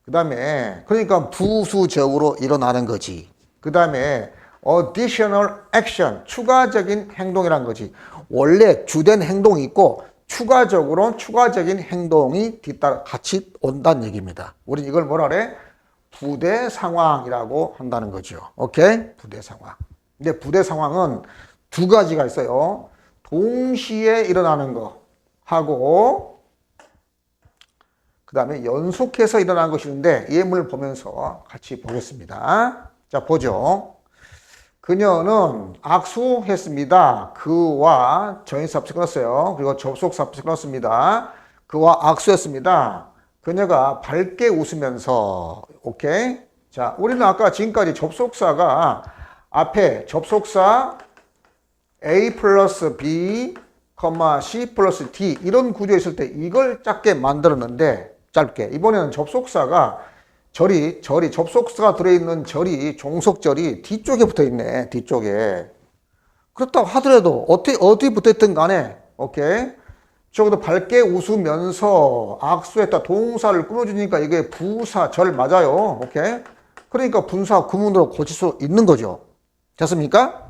그 다음에 그러니까 부수적으로 일어나는 거지. 그 다음에 additional action 추가적인 행동이란 거지. 원래 주된 행동이 있고 추가적인 행동이 뒤따라 같이 온다는 얘기입니다. 우리는 이걸 뭐라 그래? 부대 상황이라고 한다는 거죠. 오케이? 부대 상황. 근데 부대 상황은 두 가지가 있어요. 동시에 일어나는 거 하고 그 다음에 연속해서 일어나는 것이 있는데 예문을 보면서 같이 보겠습니다. 자, 보죠. 그녀는 악수했습니다. 그와 전인사합 끊었어요. 그리고 접속사합 끊었습니다. 그와 악수했습니다. 그녀가 밝게 웃으면서 오케이. 자, 우리는 아까 지금까지 접속사가 앞에 접속사 A 플러스 B, C 플러스 D 이런 구조에 있을 때 이걸 짧게 만들었는데 짧게 이번에는 접속사가 접속사가 들어있는 종속절이 뒤쪽에 붙어 있네, 뒤쪽에. 그렇다고 하더라도, 어디 붙어 있든 간에, 오케이? 저기도 밝게 웃으면서 악수했다, 동사를 꾸며주니까 이게 부사절 맞아요, 오케이? 그러니까 분사 구문으로 고칠 수 있는 거죠. 됐습니까?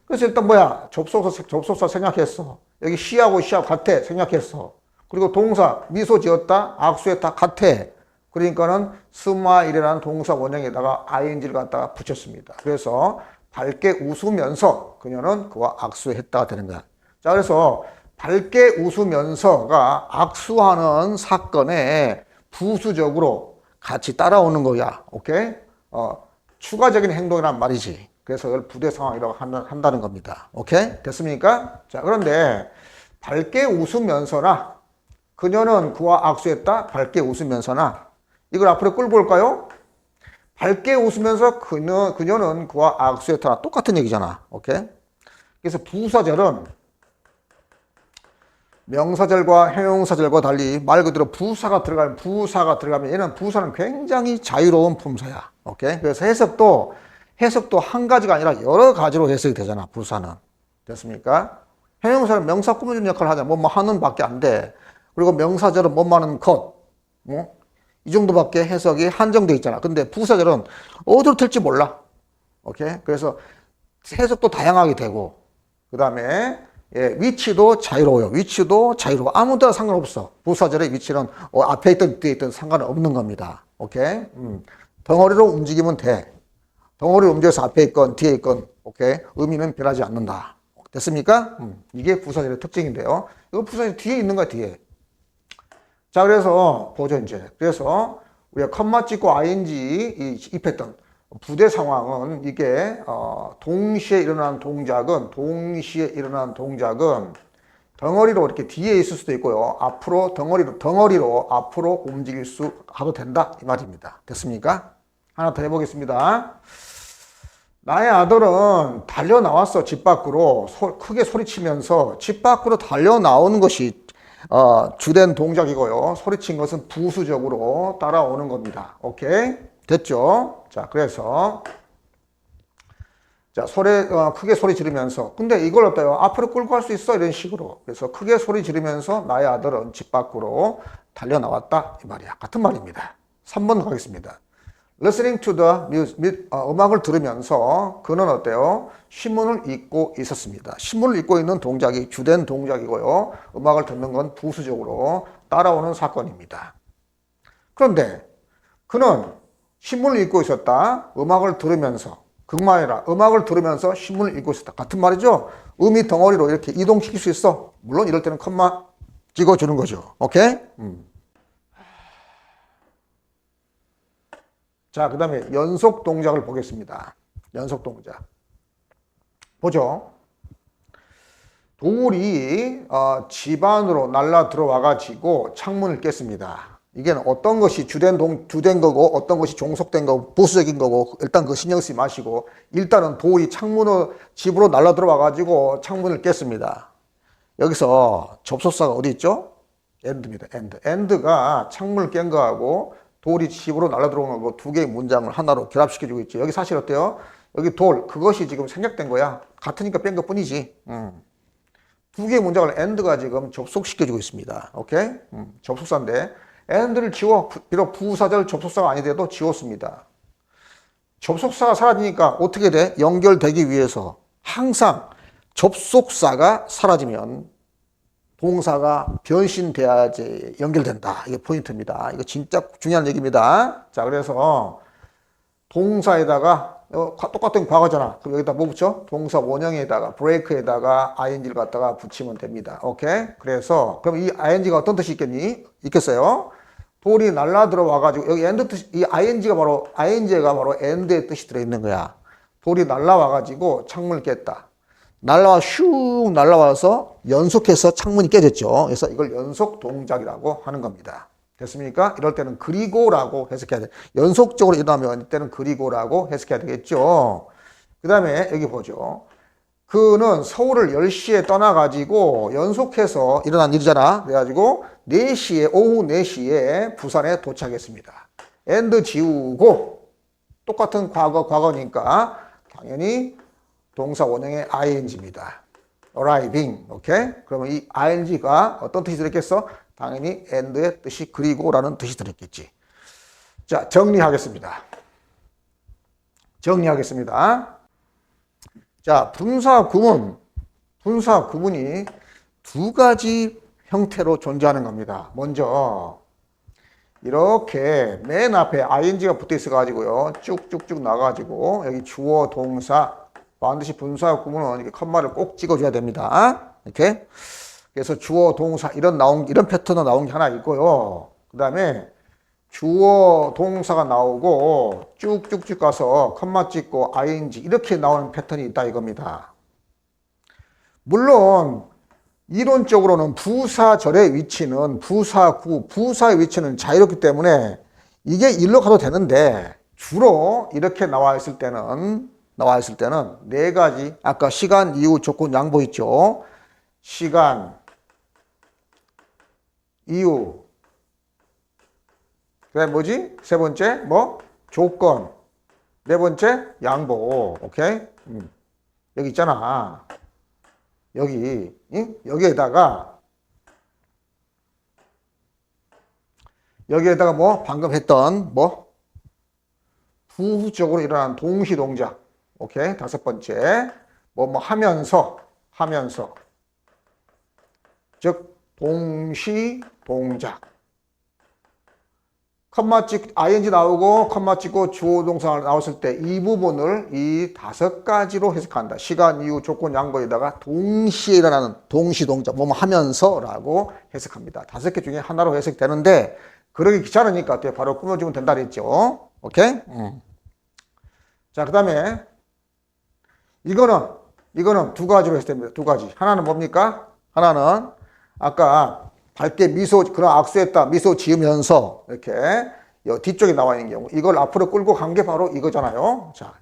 그래서 일단 접속사 생각했어. 여기 C하고 같아, 생각했어. 그리고 동사, 미소 지었다, 악수했다, 같아. 그러니까는 스마일이라는 동사 원형에다가 ing를 갖다가 붙였습니다. 그래서 밝게 웃으면서 그녀는 그와 악수했다가 되는 거야. 자, 그래서 밝게 웃으면서가 악수하는 사건에 부수적으로 같이 따라오는 거야. 오케이? 추가적인 행동이란 말이지. 그래서 이걸 부대 상황이라고 한다는 겁니다. 오케이? 됐습니까? 자, 그런데 밝게 웃으면서나 그녀는 그와 악수했다. 밝게 웃으면서나 이걸 앞으로 끌고 올까요? 밝게 웃으면서 그녀는 그와 악수했다. 똑같은 얘기잖아. 오케이? 그래서 부사절은 명사절과 형용사절과 달리 말 그대로 부사가 들어가면 얘는 부사는 굉장히 자유로운 품사야. 오케이? 그래서 해석도 한 가지가 아니라 여러 가지로 해석이 되잖아. 부사는. 됐습니까? 형용사는 명사 꾸며주는 역할을 하잖아. 뭐 하는 밖에 안 돼. 그리고 명사절은 뭐하는 것. 이 정도밖에 해석이 한정돼 있잖아. 근데 부사절은 어디로 튈지 몰라. 오케이? 그래서 해석도 다양하게 되고, 그 다음에 위치도 자유로워요. 위치도 자유로워. 아무 데나 상관없어. 부사절의 위치는 앞에 있든 뒤에 있든 상관은 없는 겁니다. 오케이? 덩어리로 움직이면 돼. 덩어리로 움직여서 앞에 있건 뒤에 있건, 오케이? 의미는 변하지 않는다. 됐습니까? 이게 부사절의 특징인데요. 이거 부사절 뒤에 있는 거야, 뒤에. 자, 그래서 보죠, 이제. 그래서 우리가 컴마 찍고 ing 입했던 부대 상황은 이게 동시에 일어나는 동작은 덩어리로 이렇게 뒤에 있을 수도 있고요. 앞으로 덩어리로 앞으로 움직일 수 하도 된다 이 말입니다. 됐습니까? 하나 더 해보겠습니다. 나의 아들은 달려 나왔어. 집 밖으로 크게 소리치면서 집 밖으로 달려 나오는 것이 주된 동작이고요. 소리친 것은 부수적으로 따라오는 겁니다. 오케이? 됐죠? 자, 그래서 자, 크게 소리 지르면서 근데 이걸 어때요? 앞으로 끌고 갈 수 있어? 이런 식으로. 그래서 크게 소리 지르면서 나의 아들은 집 밖으로 달려 나왔다 이 말이야. 같은 말입니다. 3번 가겠습니다. Listening to the music, 음악을 들으면서 그는 어때요? 신문을 읽고 있었습니다. 신문을 읽고 있는 동작이 주된 동작이고요. 음악을 듣는 건 부수적으로 따라오는 사건입니다. 그런데 그는 신문을 읽고 있었다. 음악을 들으면서. 그것만 아니라 음악을 들으면서 신문을 읽고 있었다. 같은 말이죠. 음이 덩어리로 이렇게 이동시킬 수 있어. 물론 이럴 때는 컴마 찍어주는 거죠. 오케이? 자, 그 다음에 연속 동작을 보겠습니다. 연속 동작. 보죠. 돌이 집 안으로 날라 들어와가지고 창문을 깼습니다. 이게 어떤 것이 주된 거고 어떤 것이 종속된 거고 부수적인 거고 일단 그 신경 쓰지 마시고 일단은 돌이 집으로 날라 들어와가지고 창문을 깼습니다. 여기서 접속사가 어디 있죠? end입니다. end가 창문을 깬 거하고 돌이 집으로 날라 들어온 거고 두 개의 문장을 하나로 결합시켜주고 있죠. 여기 사실 어때요? 여기 그것이 지금 생략된 거야. 같으니까 뺀 것 뿐이지. 두 개의 문장을 and가 지금 접속시켜주고 있습니다. 오케이? 접속사인데 and를 비록 부사절 접속사가 아니더라도 지웠습니다. 접속사가 사라지니까 어떻게 돼? 연결되기 위해서 항상 접속사가 사라지면 동사가 변신돼야지 연결된다. 이게 포인트입니다. 이거 진짜 중요한 얘기입니다. 자, 그래서 동사에다가 똑같은 과거잖아. 그럼 여기다 뭐 붙여? 동사 원형에다가 break에다가 ing를 갖다가 붙이면 됩니다. 오케이? 그래서 그럼 이 ing가 어떤 뜻이 있겠어요? 돌이 날라 들어와가지고 여기 end 뜻, 이 ing가 바로 end의 뜻이 들어있는 거야. 돌이 날라와가지고 창문을 깼다. 슉 날라와서 연속해서 창문이 깨졌죠. 그래서 이걸 연속 동작이라고 하는 겁니다. 됐습니까? 이럴 때는 그리고라고 해석해야 돼. 연속적으로 일어나면 이때는 그리고라고 해석해야 되겠죠. 그 다음에 여기 보죠. 그는 서울을 10시에 떠나가지고 연속해서 일어난 일이잖아. 그래가지고 4시에, 오후 4시에 부산에 도착했습니다. and 지우고 똑같은 과거니까 당연히 동사 원형의 ing입니다. arriving. 오케이? 그러면 이 ing가 어떤 뜻이 들었겠어? 당연히 and의 뜻이 그리고라는 뜻이 들었겠지. 자, 정리하겠습니다. 자, 분사 구문이 두 가지 형태로 존재하는 겁니다. 먼저 이렇게 맨 앞에 ing가 붙어 있어 가지고요. 쭉쭉쭉 나가지고 여기 주어 동사 반드시 분사 구문은 이렇게 컴마를 꼭 찍어줘야 됩니다. 이렇게. 그래서 주어 동사 이런 패턴으로 나온 게 하나 있고요. 그 다음에 주어 동사가 나오고 쭉쭉쭉 가서 컴마 찍고 ing 이렇게 나오는 패턴이 있다 이겁니다. 물론 이론적으로는 부사절의 위치는 부사의 위치는 자유롭기 때문에 이게 일로 가도 되는데 주로 이렇게 나와 있을 때는 네 가지 아까 시간, 이유, 조건, 양보 있죠. 시간, 이유, 그다음에 뭐지? 세 번째 조건, 네 번째 양보. 오케이? 여기 있잖아. 여기에다가 방금 했던 부수적으로 일어난 동시 동작. 오케이? 다섯 번째 하면서 즉 동시 동작. 컴마 찍 ing 나오고 컴마 찍고 주어 동사 나왔을 때 이 부분을 이 다섯 가지로 해석한다. 시간, 이유, 조건, 양보에다가 동시에 일어나는 동시 동작 하면서라고 해석합니다. 다섯 개 중에 하나로 해석되는데 그러기 귀찮으니까 바로 꾸며주면 된다 그랬죠. 오케이? 자, 그 다음에 이거는 두 가지로 해석됩니다. 두 가지. 하나는 뭡니까? 하나는 아까 밝게 그런 악수했다. 미소 지으면서 이렇게 뒤쪽에 나와 있는 경우 이걸 앞으로 끌고 간 게 바로 이거잖아요. 자,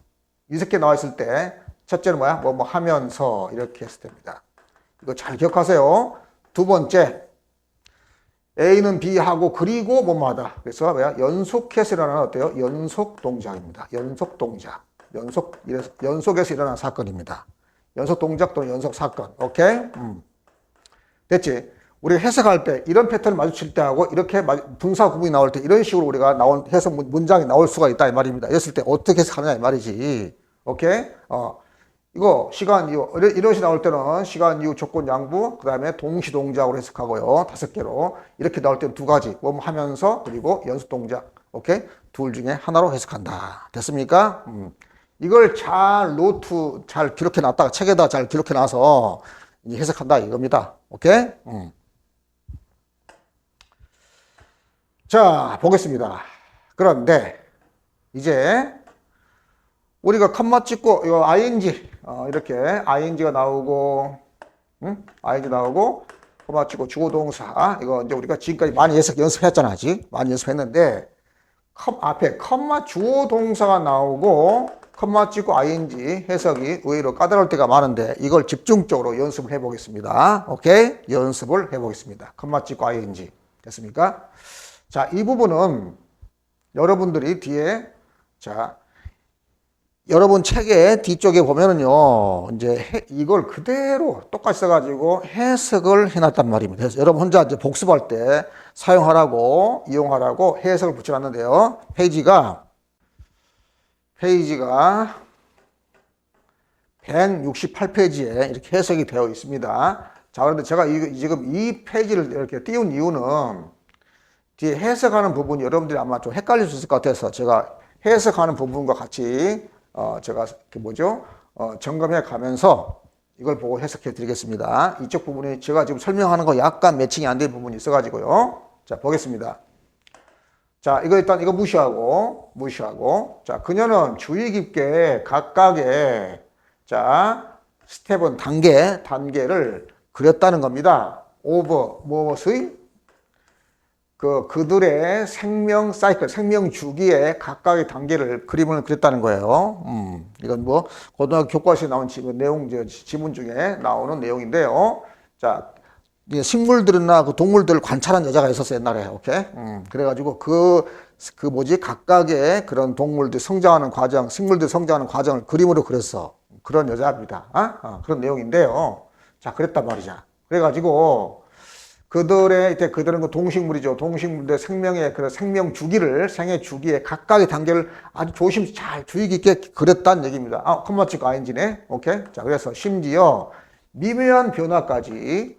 이렇게 나와 있을 때 첫째는 하면서 이렇게 했을 때입니다. 이거 잘 기억하세요. 두 번째 A는 B하고 그리고 뭐뭐하다. 그래서 연속해서 일어나는 어때요? 연속 동작입니다. 연속 동작. 연속에서 일어난 사건입니다. 연속 동작 또는 연속 사건. 오케이? 됐지? 우리가 해석할 때 이런 패턴을 마주칠 때 하고 이렇게 분사 구문이 나올 때 이런 식으로 우리가 해석 문장이 나올 수가 있다 이 말입니다. 이랬을 때 어떻게 해석하느냐 이 말이지. 오케이? 이거 시간 이후 이런 식 나올 때는 시간 이후 조건 양부 그 다음에 동시 동작으로 해석하고요. 5개로 이렇게 나올 때는 2가지 뭐 하면서 그리고 연습 동작 오케이 둘 중에 하나로 해석한다. 됐습니까? 이걸 잘 노트 잘 기록해 놨다가 책에다 잘 기록해 놔서 이제 해석한다 이겁니다. 오케이? 자 보겠습니다. 그런데 이제 우리가 컴마 찍고 이거 ing 이렇게 ing가 나오고 ing 나오고 컴마 찍고 주어 동사 이거 이제 우리가 지금까지 많이 연습했잖아 아직 많이 연습했는데 앞에 컴마 주어 동사가 나오고 컴마 찍고 ing 해석이 의외로 까다로울 때가 많은데 이걸 집중적으로 연습을 해 보겠습니다. 오케이? 연습을 해 보겠습니다. 컴마 찍고 ing 됐습니까? 자, 이 부분은 여러분들이 뒤에 자 여러분 책의 뒤쪽에 보면은요, 이제 이걸 그대로 똑같이 써가지고 해석을 해놨단 말입니다. 그래서 여러분 혼자 이제 복습할 때 사용하라고, 이용하라고 해석을 붙여놨는데요. 페이지가 168페이지에 이렇게 해석이 되어 있습니다. 자, 그런데 제가 지금 이 페이지를 이렇게 띄운 이유는 뒤에 해석하는 부분이 여러분들이 아마 좀 헷갈릴 수 있을 것 같아서 제가 해석하는 부분과 같이 제가 점검해 가면서 이걸 보고 해석해 드리겠습니다. 이쪽 부분이 제가 지금 설명하는 거 약간 매칭이 안 된 부분이 있어 가지고요. 자, 보겠습니다. 자, 이거 일단 이거 무시하고 자, 그녀는 주의 깊게 각각의 자, 스텝은 단계를 그렸다는 겁니다. 오버 무엇의 그들의 생명 사이클, 생명 주기에 각각의 단계를 그림을 그렸다는 거예요. 이건 뭐 고등학교 교과서에 나온 지문 중에 나오는 내용인데요. 자, 식물들이나 그 동물들을 관찰한 여자가 있었어요 옛날에. 오케이. 그래가지고 각각의 그런 동물들 성장하는 과정, 식물들 성장하는 과정을 그림으로 그렸어. 그런 여자입니다. 그런 내용인데요. 자, 그랬단 말이죠. 그래가지고. 그들은 그 동식물이죠. 동식물들의 생명의 그런 생명 주기를, 생애 주기에 각각의 단계를 아주 잘 주의 깊게 그렸다는 얘기입니다. 컴마 찍고 ing네. 오케이. 자, 그래서 심지어 미묘한 변화까지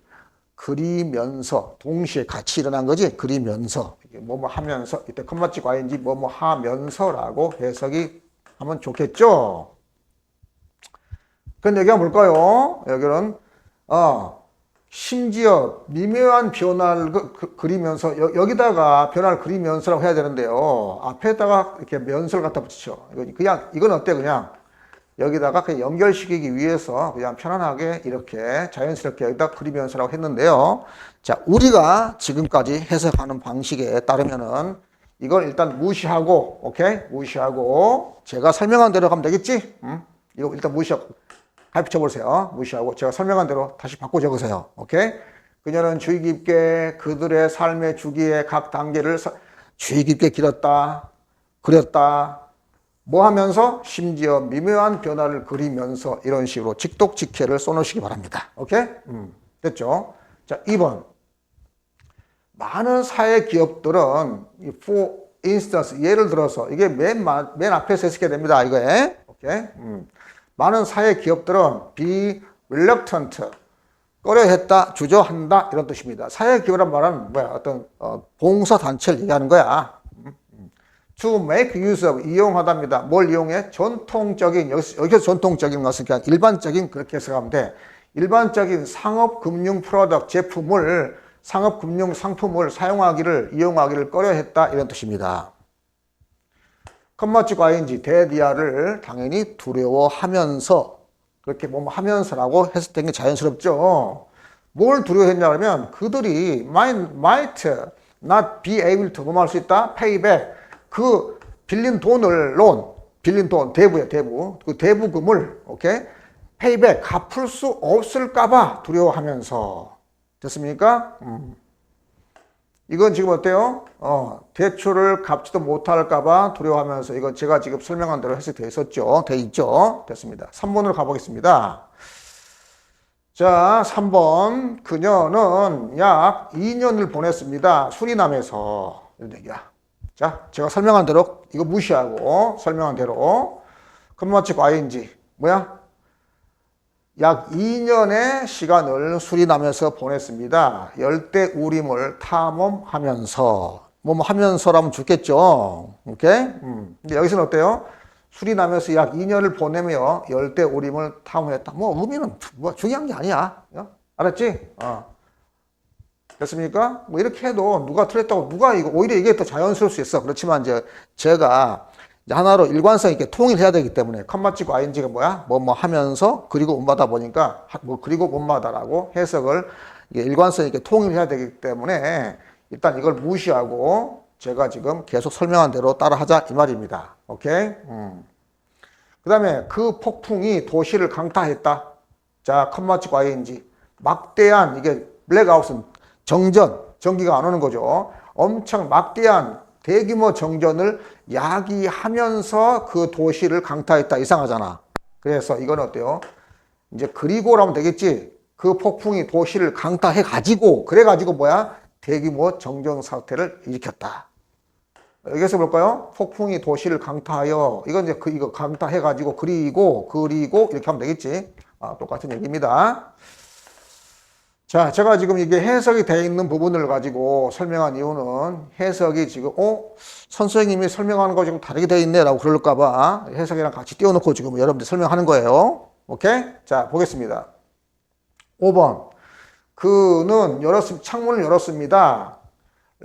그리면서, 동시에 같이 일어난 거지. 그리면서. 뭐뭐 하면서, 이때 컴마 찍고 ing 뭐뭐 하면서라고 해석이 하면 좋겠죠. 그런 얘기가 뭘까요? 여기는, 심지어 미묘한 변화를 그리면서 여기다가 변화를 그리면서라고 해야 되는데요. 앞에다가 이렇게 면서를 갖다 붙이죠. 이건 어때 그냥 여기다가 그냥 연결시키기 위해서 그냥 편안하게 이렇게 자연스럽게 여기다 그리면서라고 했는데요. 자, 우리가 지금까지 해석하는 방식에 따르면은 이걸 일단 무시하고 오케이? 무시하고 제가 설명한 대로 가면 되겠지? 이거 일단 무시하고 붙여보세요. 무시하고 제가 설명한 대로 다시 바꿔 적으세요. 오케이? 그녀는 주의 깊게 그들의 삶의 주기의 각 단계를 주의 깊게 그렸다. 뭐 하면서? 심지어 미묘한 변화를 그리면서 이런 식으로 직독직해를 써놓으시기 바랍니다. 오케이? 됐죠? 자, 2번. 많은 사회 기업들은 for instance 예를 들어서 이게 맨 앞에서 해석해야 됩니다. 이거에. 오케이? 많은 사회 기업들은 be reluctant, 꺼려했다, 주저한다 이런 뜻입니다. 사회 기업이란 말은 뭐야? 어떤 봉사 단체를 얘기하는 거야. to make use of 이용하답니다. 뭘 이용해? 전통적인 여기서 전통적인 것은 그냥 일반적인 그렇게 해석하면 돼. 일반적인 상업금융 프로덕트 제품을 상업금융 상품을 이용하기를 꺼려했다 이런 뜻입니다. 컴마 찍고 ing 대디아를 당연히 두려워하면서 그렇게 뭐 하면서라고 해석된 게 자연스럽죠. 뭘 두려워했냐면 그들이 might not be able to 뭐할 수 있다? pay back 그 빌린 돈 대부예요 대부 그 대부금을 오케이 pay back 갚을 수 없을까봐 두려워하면서 됐습니까? 이건 지금 어때요? 대출을 갚지도 못할까봐 두려워하면서 이건 제가 지금 설명한 대로 해석되어 있었죠. 돼 있죠. 됐습니다. 3번으로 가보겠습니다. 자, 3번. 그녀는 약 2년을 보냈습니다. 수리남에서. 이런 얘기야. 자, 제가 설명한 대로 이거 무시하고 설명한 대로 컴마 찍고 ing 뭐야? 약 2년의 시간을 수리나면서 보냈습니다. 열대우림을 탐험하면서. 뭐 하면서라면 좋겠죠. 오케이? 근데 여기서는 어때요? 수리나면서 약 2년을 보내며 열대우림을 탐험했다. 뭐 의미는 뭐 중요한 게 아니야. 알았지? 됐습니까? 뭐 이렇게 해도 누가 틀렸다고 누가 이거 오히려 이게 더 자연스러울 수 있어. 그렇지만 이제 제가 하나로 일관성 있게 통일해야 되기 때문에 컴마 찍고 ing가 뭐야? 뭐 하면서 그리고 온마다 보니까 뭐 그리고 온마다라고 해석을 일관성 있게 통일해야 되기 때문에 일단 이걸 무시하고 제가 지금 계속 설명한 대로 따라하자 이 말입니다. 오케이? 그 다음에 그 폭풍이 도시를 강타했다. 자, 컴마 찍고 ing. 막대한 이게 블랙아웃은 정전, 전기가 안 오는 거죠. 엄청 막대한 대규모 정전을 야기하면서 그 도시를 강타했다. 이상하잖아. 그래서 이건 어때요? 이제 그리고라면 되겠지. 그 폭풍이 도시를 강타해 가지고 그래 가지고 뭐야? 대규모 정전 사태를 일으켰다. 여기서 볼까요? 폭풍이 도시를 강타하여 이건 이제 이거 강타해 가지고 그리고 이렇게 하면 되겠지. 똑같은 얘기입니다. 자, 제가 지금 이게 해석이 되어 있는 부분을 가지고 설명한 이유는 해석이 지금, 선생님이 설명하는 거 지금 다르게 되어 있네 라고 그럴까봐 해석이랑 같이 띄워놓고 지금 여러분들 설명하는 거예요. 오케이? 자, 보겠습니다. 5번. 그는 창문을 열었습니다.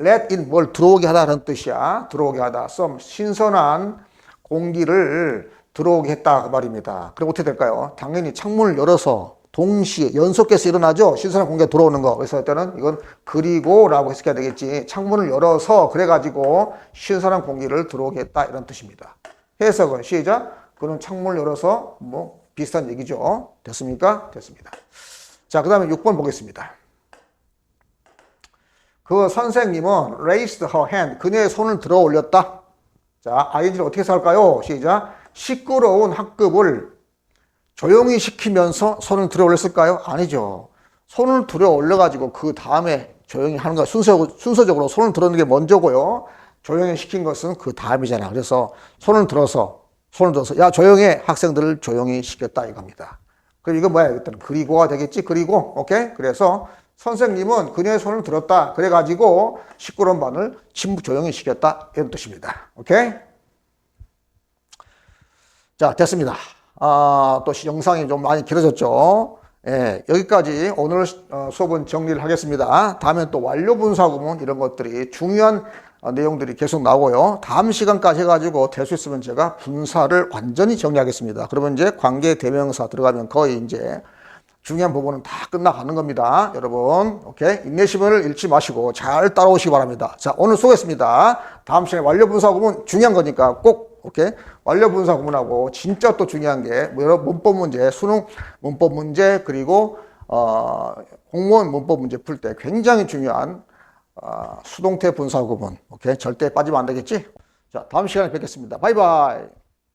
let in 뭘 들어오게 하다라는 뜻이야. 들어오게 하다. some 신선한 공기를 들어오게 했다 그 말입니다. 그럼 어떻게 될까요? 당연히 창문을 열어서 동시에 연속해서 일어나죠. 신선한 공기가 들어오는 거. 그래서 일단은 이건 그리고 라고 해석해야 되겠지. 창문을 열어서 그래가지고 신선한 공기를 들어오게 했다 이런 뜻입니다. 해석은 시작. 그는 창문을 열어서 뭐 비슷한 얘기죠. 됐습니까? 됐습니다. 자, 그 다음에 6번 보겠습니다. 그 선생님은 raised her hand. 그녀의 손을 들어 올렸다. 자, ing를 어떻게 할까요? 시작. 시끄러운 학급을 조용히 시키면서 손을 들어 올렸을까요? 아니죠. 손을 들어 올려가지고 그 다음에 조용히 하는 거 순서적으로 손을 들어오는 게 먼저고요. 조용히 시킨 것은 그 다음이잖아. 그래서 손을 들어서 야 조용해 학생들을 조용히 시켰다 이겁니다. 그리고 이거 뭐야? 일단 그리고가 되겠지. 그리고 오케이. 그래서 선생님은 그녀의 손을 들었다. 그래가지고 시끄러운 반을 조용히 시켰다 이런 뜻입니다. 오케이. 자, 됐습니다. 또 영상이 좀 많이 길어졌죠. 예, 여기까지 오늘 수업은 정리를 하겠습니다. 다음엔 또 완료분사 구문 이런 것들이 중요한 내용들이 계속 나오고요. 다음 시간까지 해가지고 될 수 있으면 제가 분사를 완전히 정리하겠습니다. 그러면 이제 관계 대명사 들어가면 거의 이제 중요한 부분은 다 끝나가는 겁니다. 여러분, 오케이? 인내심을 잃지 마시고 잘 따라오시기 바랍니다. 자, 오늘 수고했습니다. 다음 시간에 완료분사 구문 중요한 거니까 꼭 오케이? 완료분사 구문하고 진짜 또 중요한 게 문법 문제, 수능 문법 문제 그리고 공무원 문법 문제 풀 때 굉장히 중요한 수동태 분사 구문. 오케이? 절대 빠지면 안 되겠지? 자, 다음 시간에 뵙겠습니다. 바이바이.